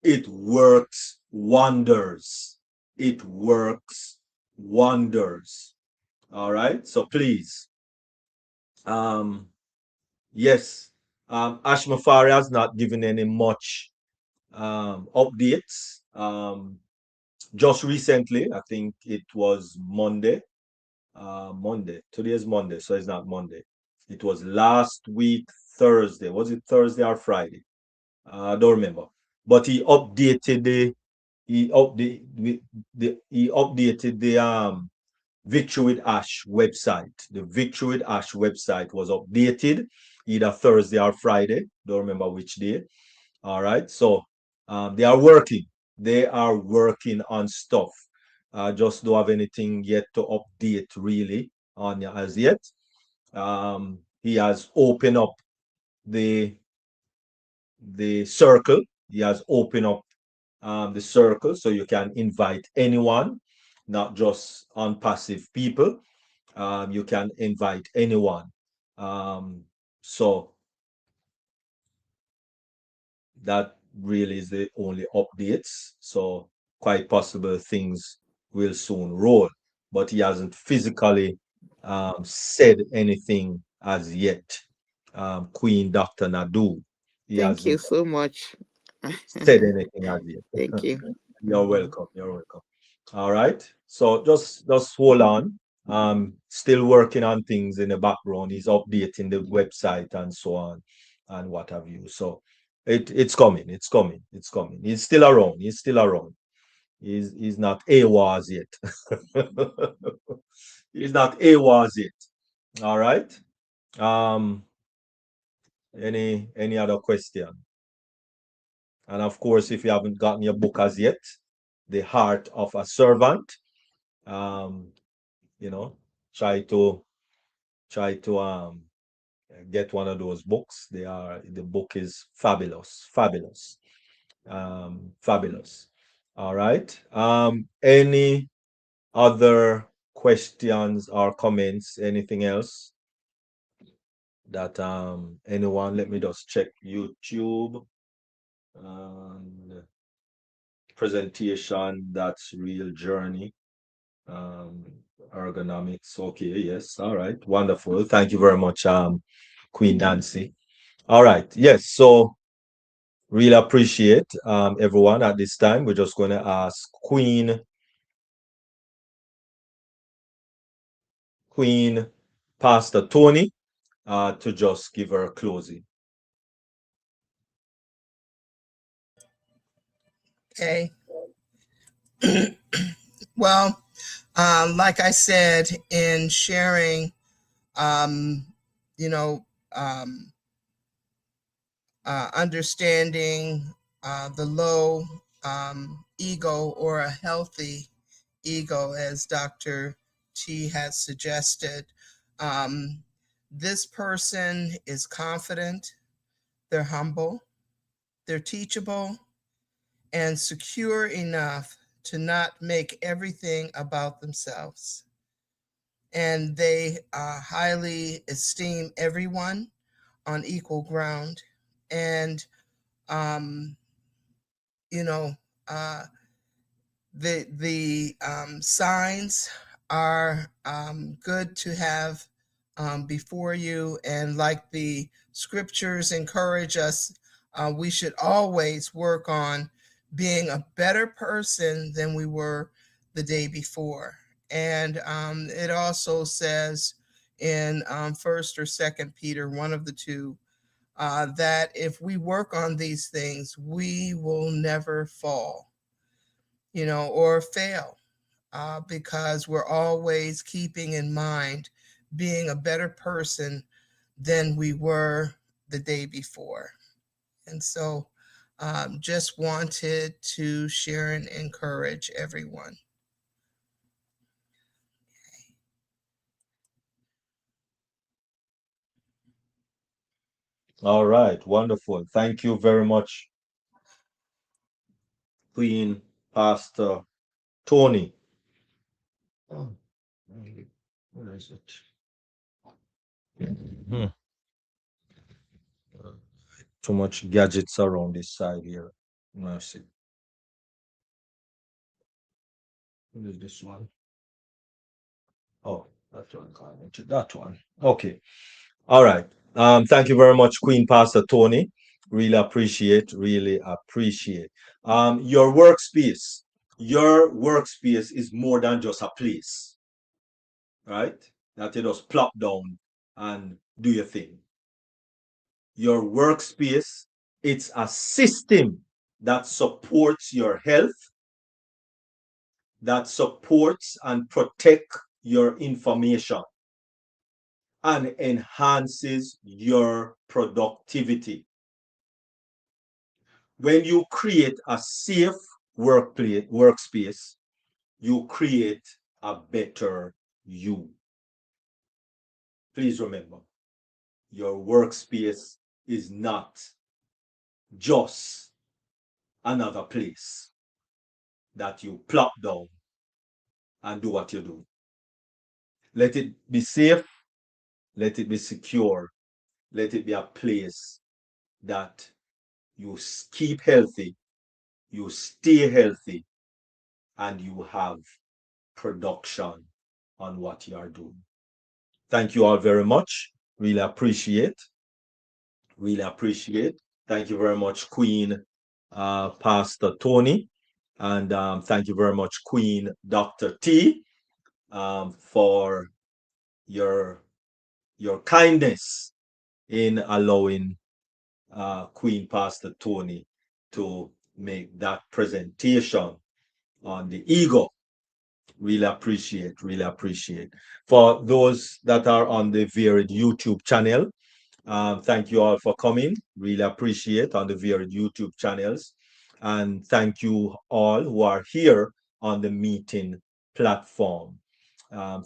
it works wonders. It works wonders. All right. So please, um, yes, Ashmafari has not given any much updates. Just recently, I think it was Monday. Monday. Today is Monday, so it's not Monday. It was last week, Thursday. Was it Thursday or Friday? I don't remember. But he updated the Victory with Ash website. The Victory with Ash website was updated either Thursday or Friday. Don't remember which day. All right. So they are working. They are working on stuff. Just don't have anything yet to update really on as yet. He has opened up the circle. He has opened up the circle so you can invite anyone, not just unpassive people. You can invite anyone. So that really is the only updates. So quite possible things will soon roll, but he hasn't physically said anything as yet. Queen Dr. Nadu, he Thank you hasn't so much. said anything as yet. Thank you. You're welcome. You're welcome. All right. So just hold on. Still working on things in the background. He's updating the website and so on and what have you. So it's coming. It's coming. It's coming. He's still around. He's still around. He's not AWAS yet. He's not AWAS yet. All right. Um, any other question? And of course, if you haven't gotten your book as yet, The Heart of a Servant, um, you know, try to get one of those books. The book is fabulous, fabulous, fabulous. All right. Any other questions or comments? Anything else that anyone? Let me just check YouTube and presentation. That's Real Journey. Um, Ergonomics. Okay, yes. All right. Wonderful. Thank you very much, Queen Nancy. All right. Yes. So really appreciate everyone at this time. We're just going to ask Queen Pastor Tony to just give her closing. Okay. Well, like I said, in sharing, um, you know, um, understanding the low ego or a healthy ego, as Dr. T has suggested. Um, this person is confident, they're humble, they're teachable, and secure enough to not make everything about themselves. And they highly esteem everyone on equal ground. And, um, you know, uh, the signs are good to have before you. And like the scriptures encourage us, we should always work on being a better person than we were the day before. And it also says in First or Second Peter, one of the two, that if we work on these things, we will never fall, or fail, because we're always keeping in mind being a better person than we were the day before. And so just wanted to share and encourage everyone. All right, wonderful. Thank you very much, Queen Pastor Tony. Oh, where is it? Hmm. Too much gadgets around this side here. Mercy. What is this one? Oh, that one. That one. Okay. All right. Thank you very much, Queen Pastor Tony. Really appreciate, really appreciate. Your workspace. Your workspace is more than just a place, right? That you just plop down and do your thing. Your workspace, it's a system that supports your health, that supports and protect your information, and enhances your productivity. When you create a safe workspace, you create a better you. Please remember, your workspace is not just another place that you plop down and do what you do. Let it be safe, let it be secure, let it be a place that you keep healthy, you stay healthy, and you have production on what you are doing. Thank you all very much. Really appreciate. Really appreciate. Thank you very much, Queen Pastor Tony. And thank you very much, Queen Dr. T, for your kindness in allowing Queen Pastor Tony to make that presentation on the ego. Really appreciate, really appreciate. For those that are on the varied YouTube channel, thank you all for coming. Really appreciate on the varied YouTube channels. And thank you all who are here on the meeting platform.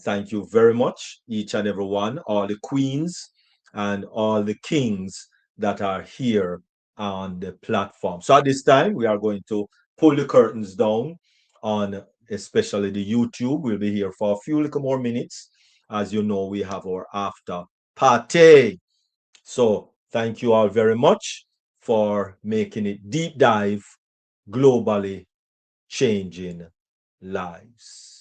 Thank you very much, each and every one, all the queens and all the kings that are here on the platform. So at this time, we are going to pull the curtains down on especially the YouTube. We'll be here for a few little more minutes. As you know, we have our after party. So thank you all very much for making it deep dive, globally changing lives.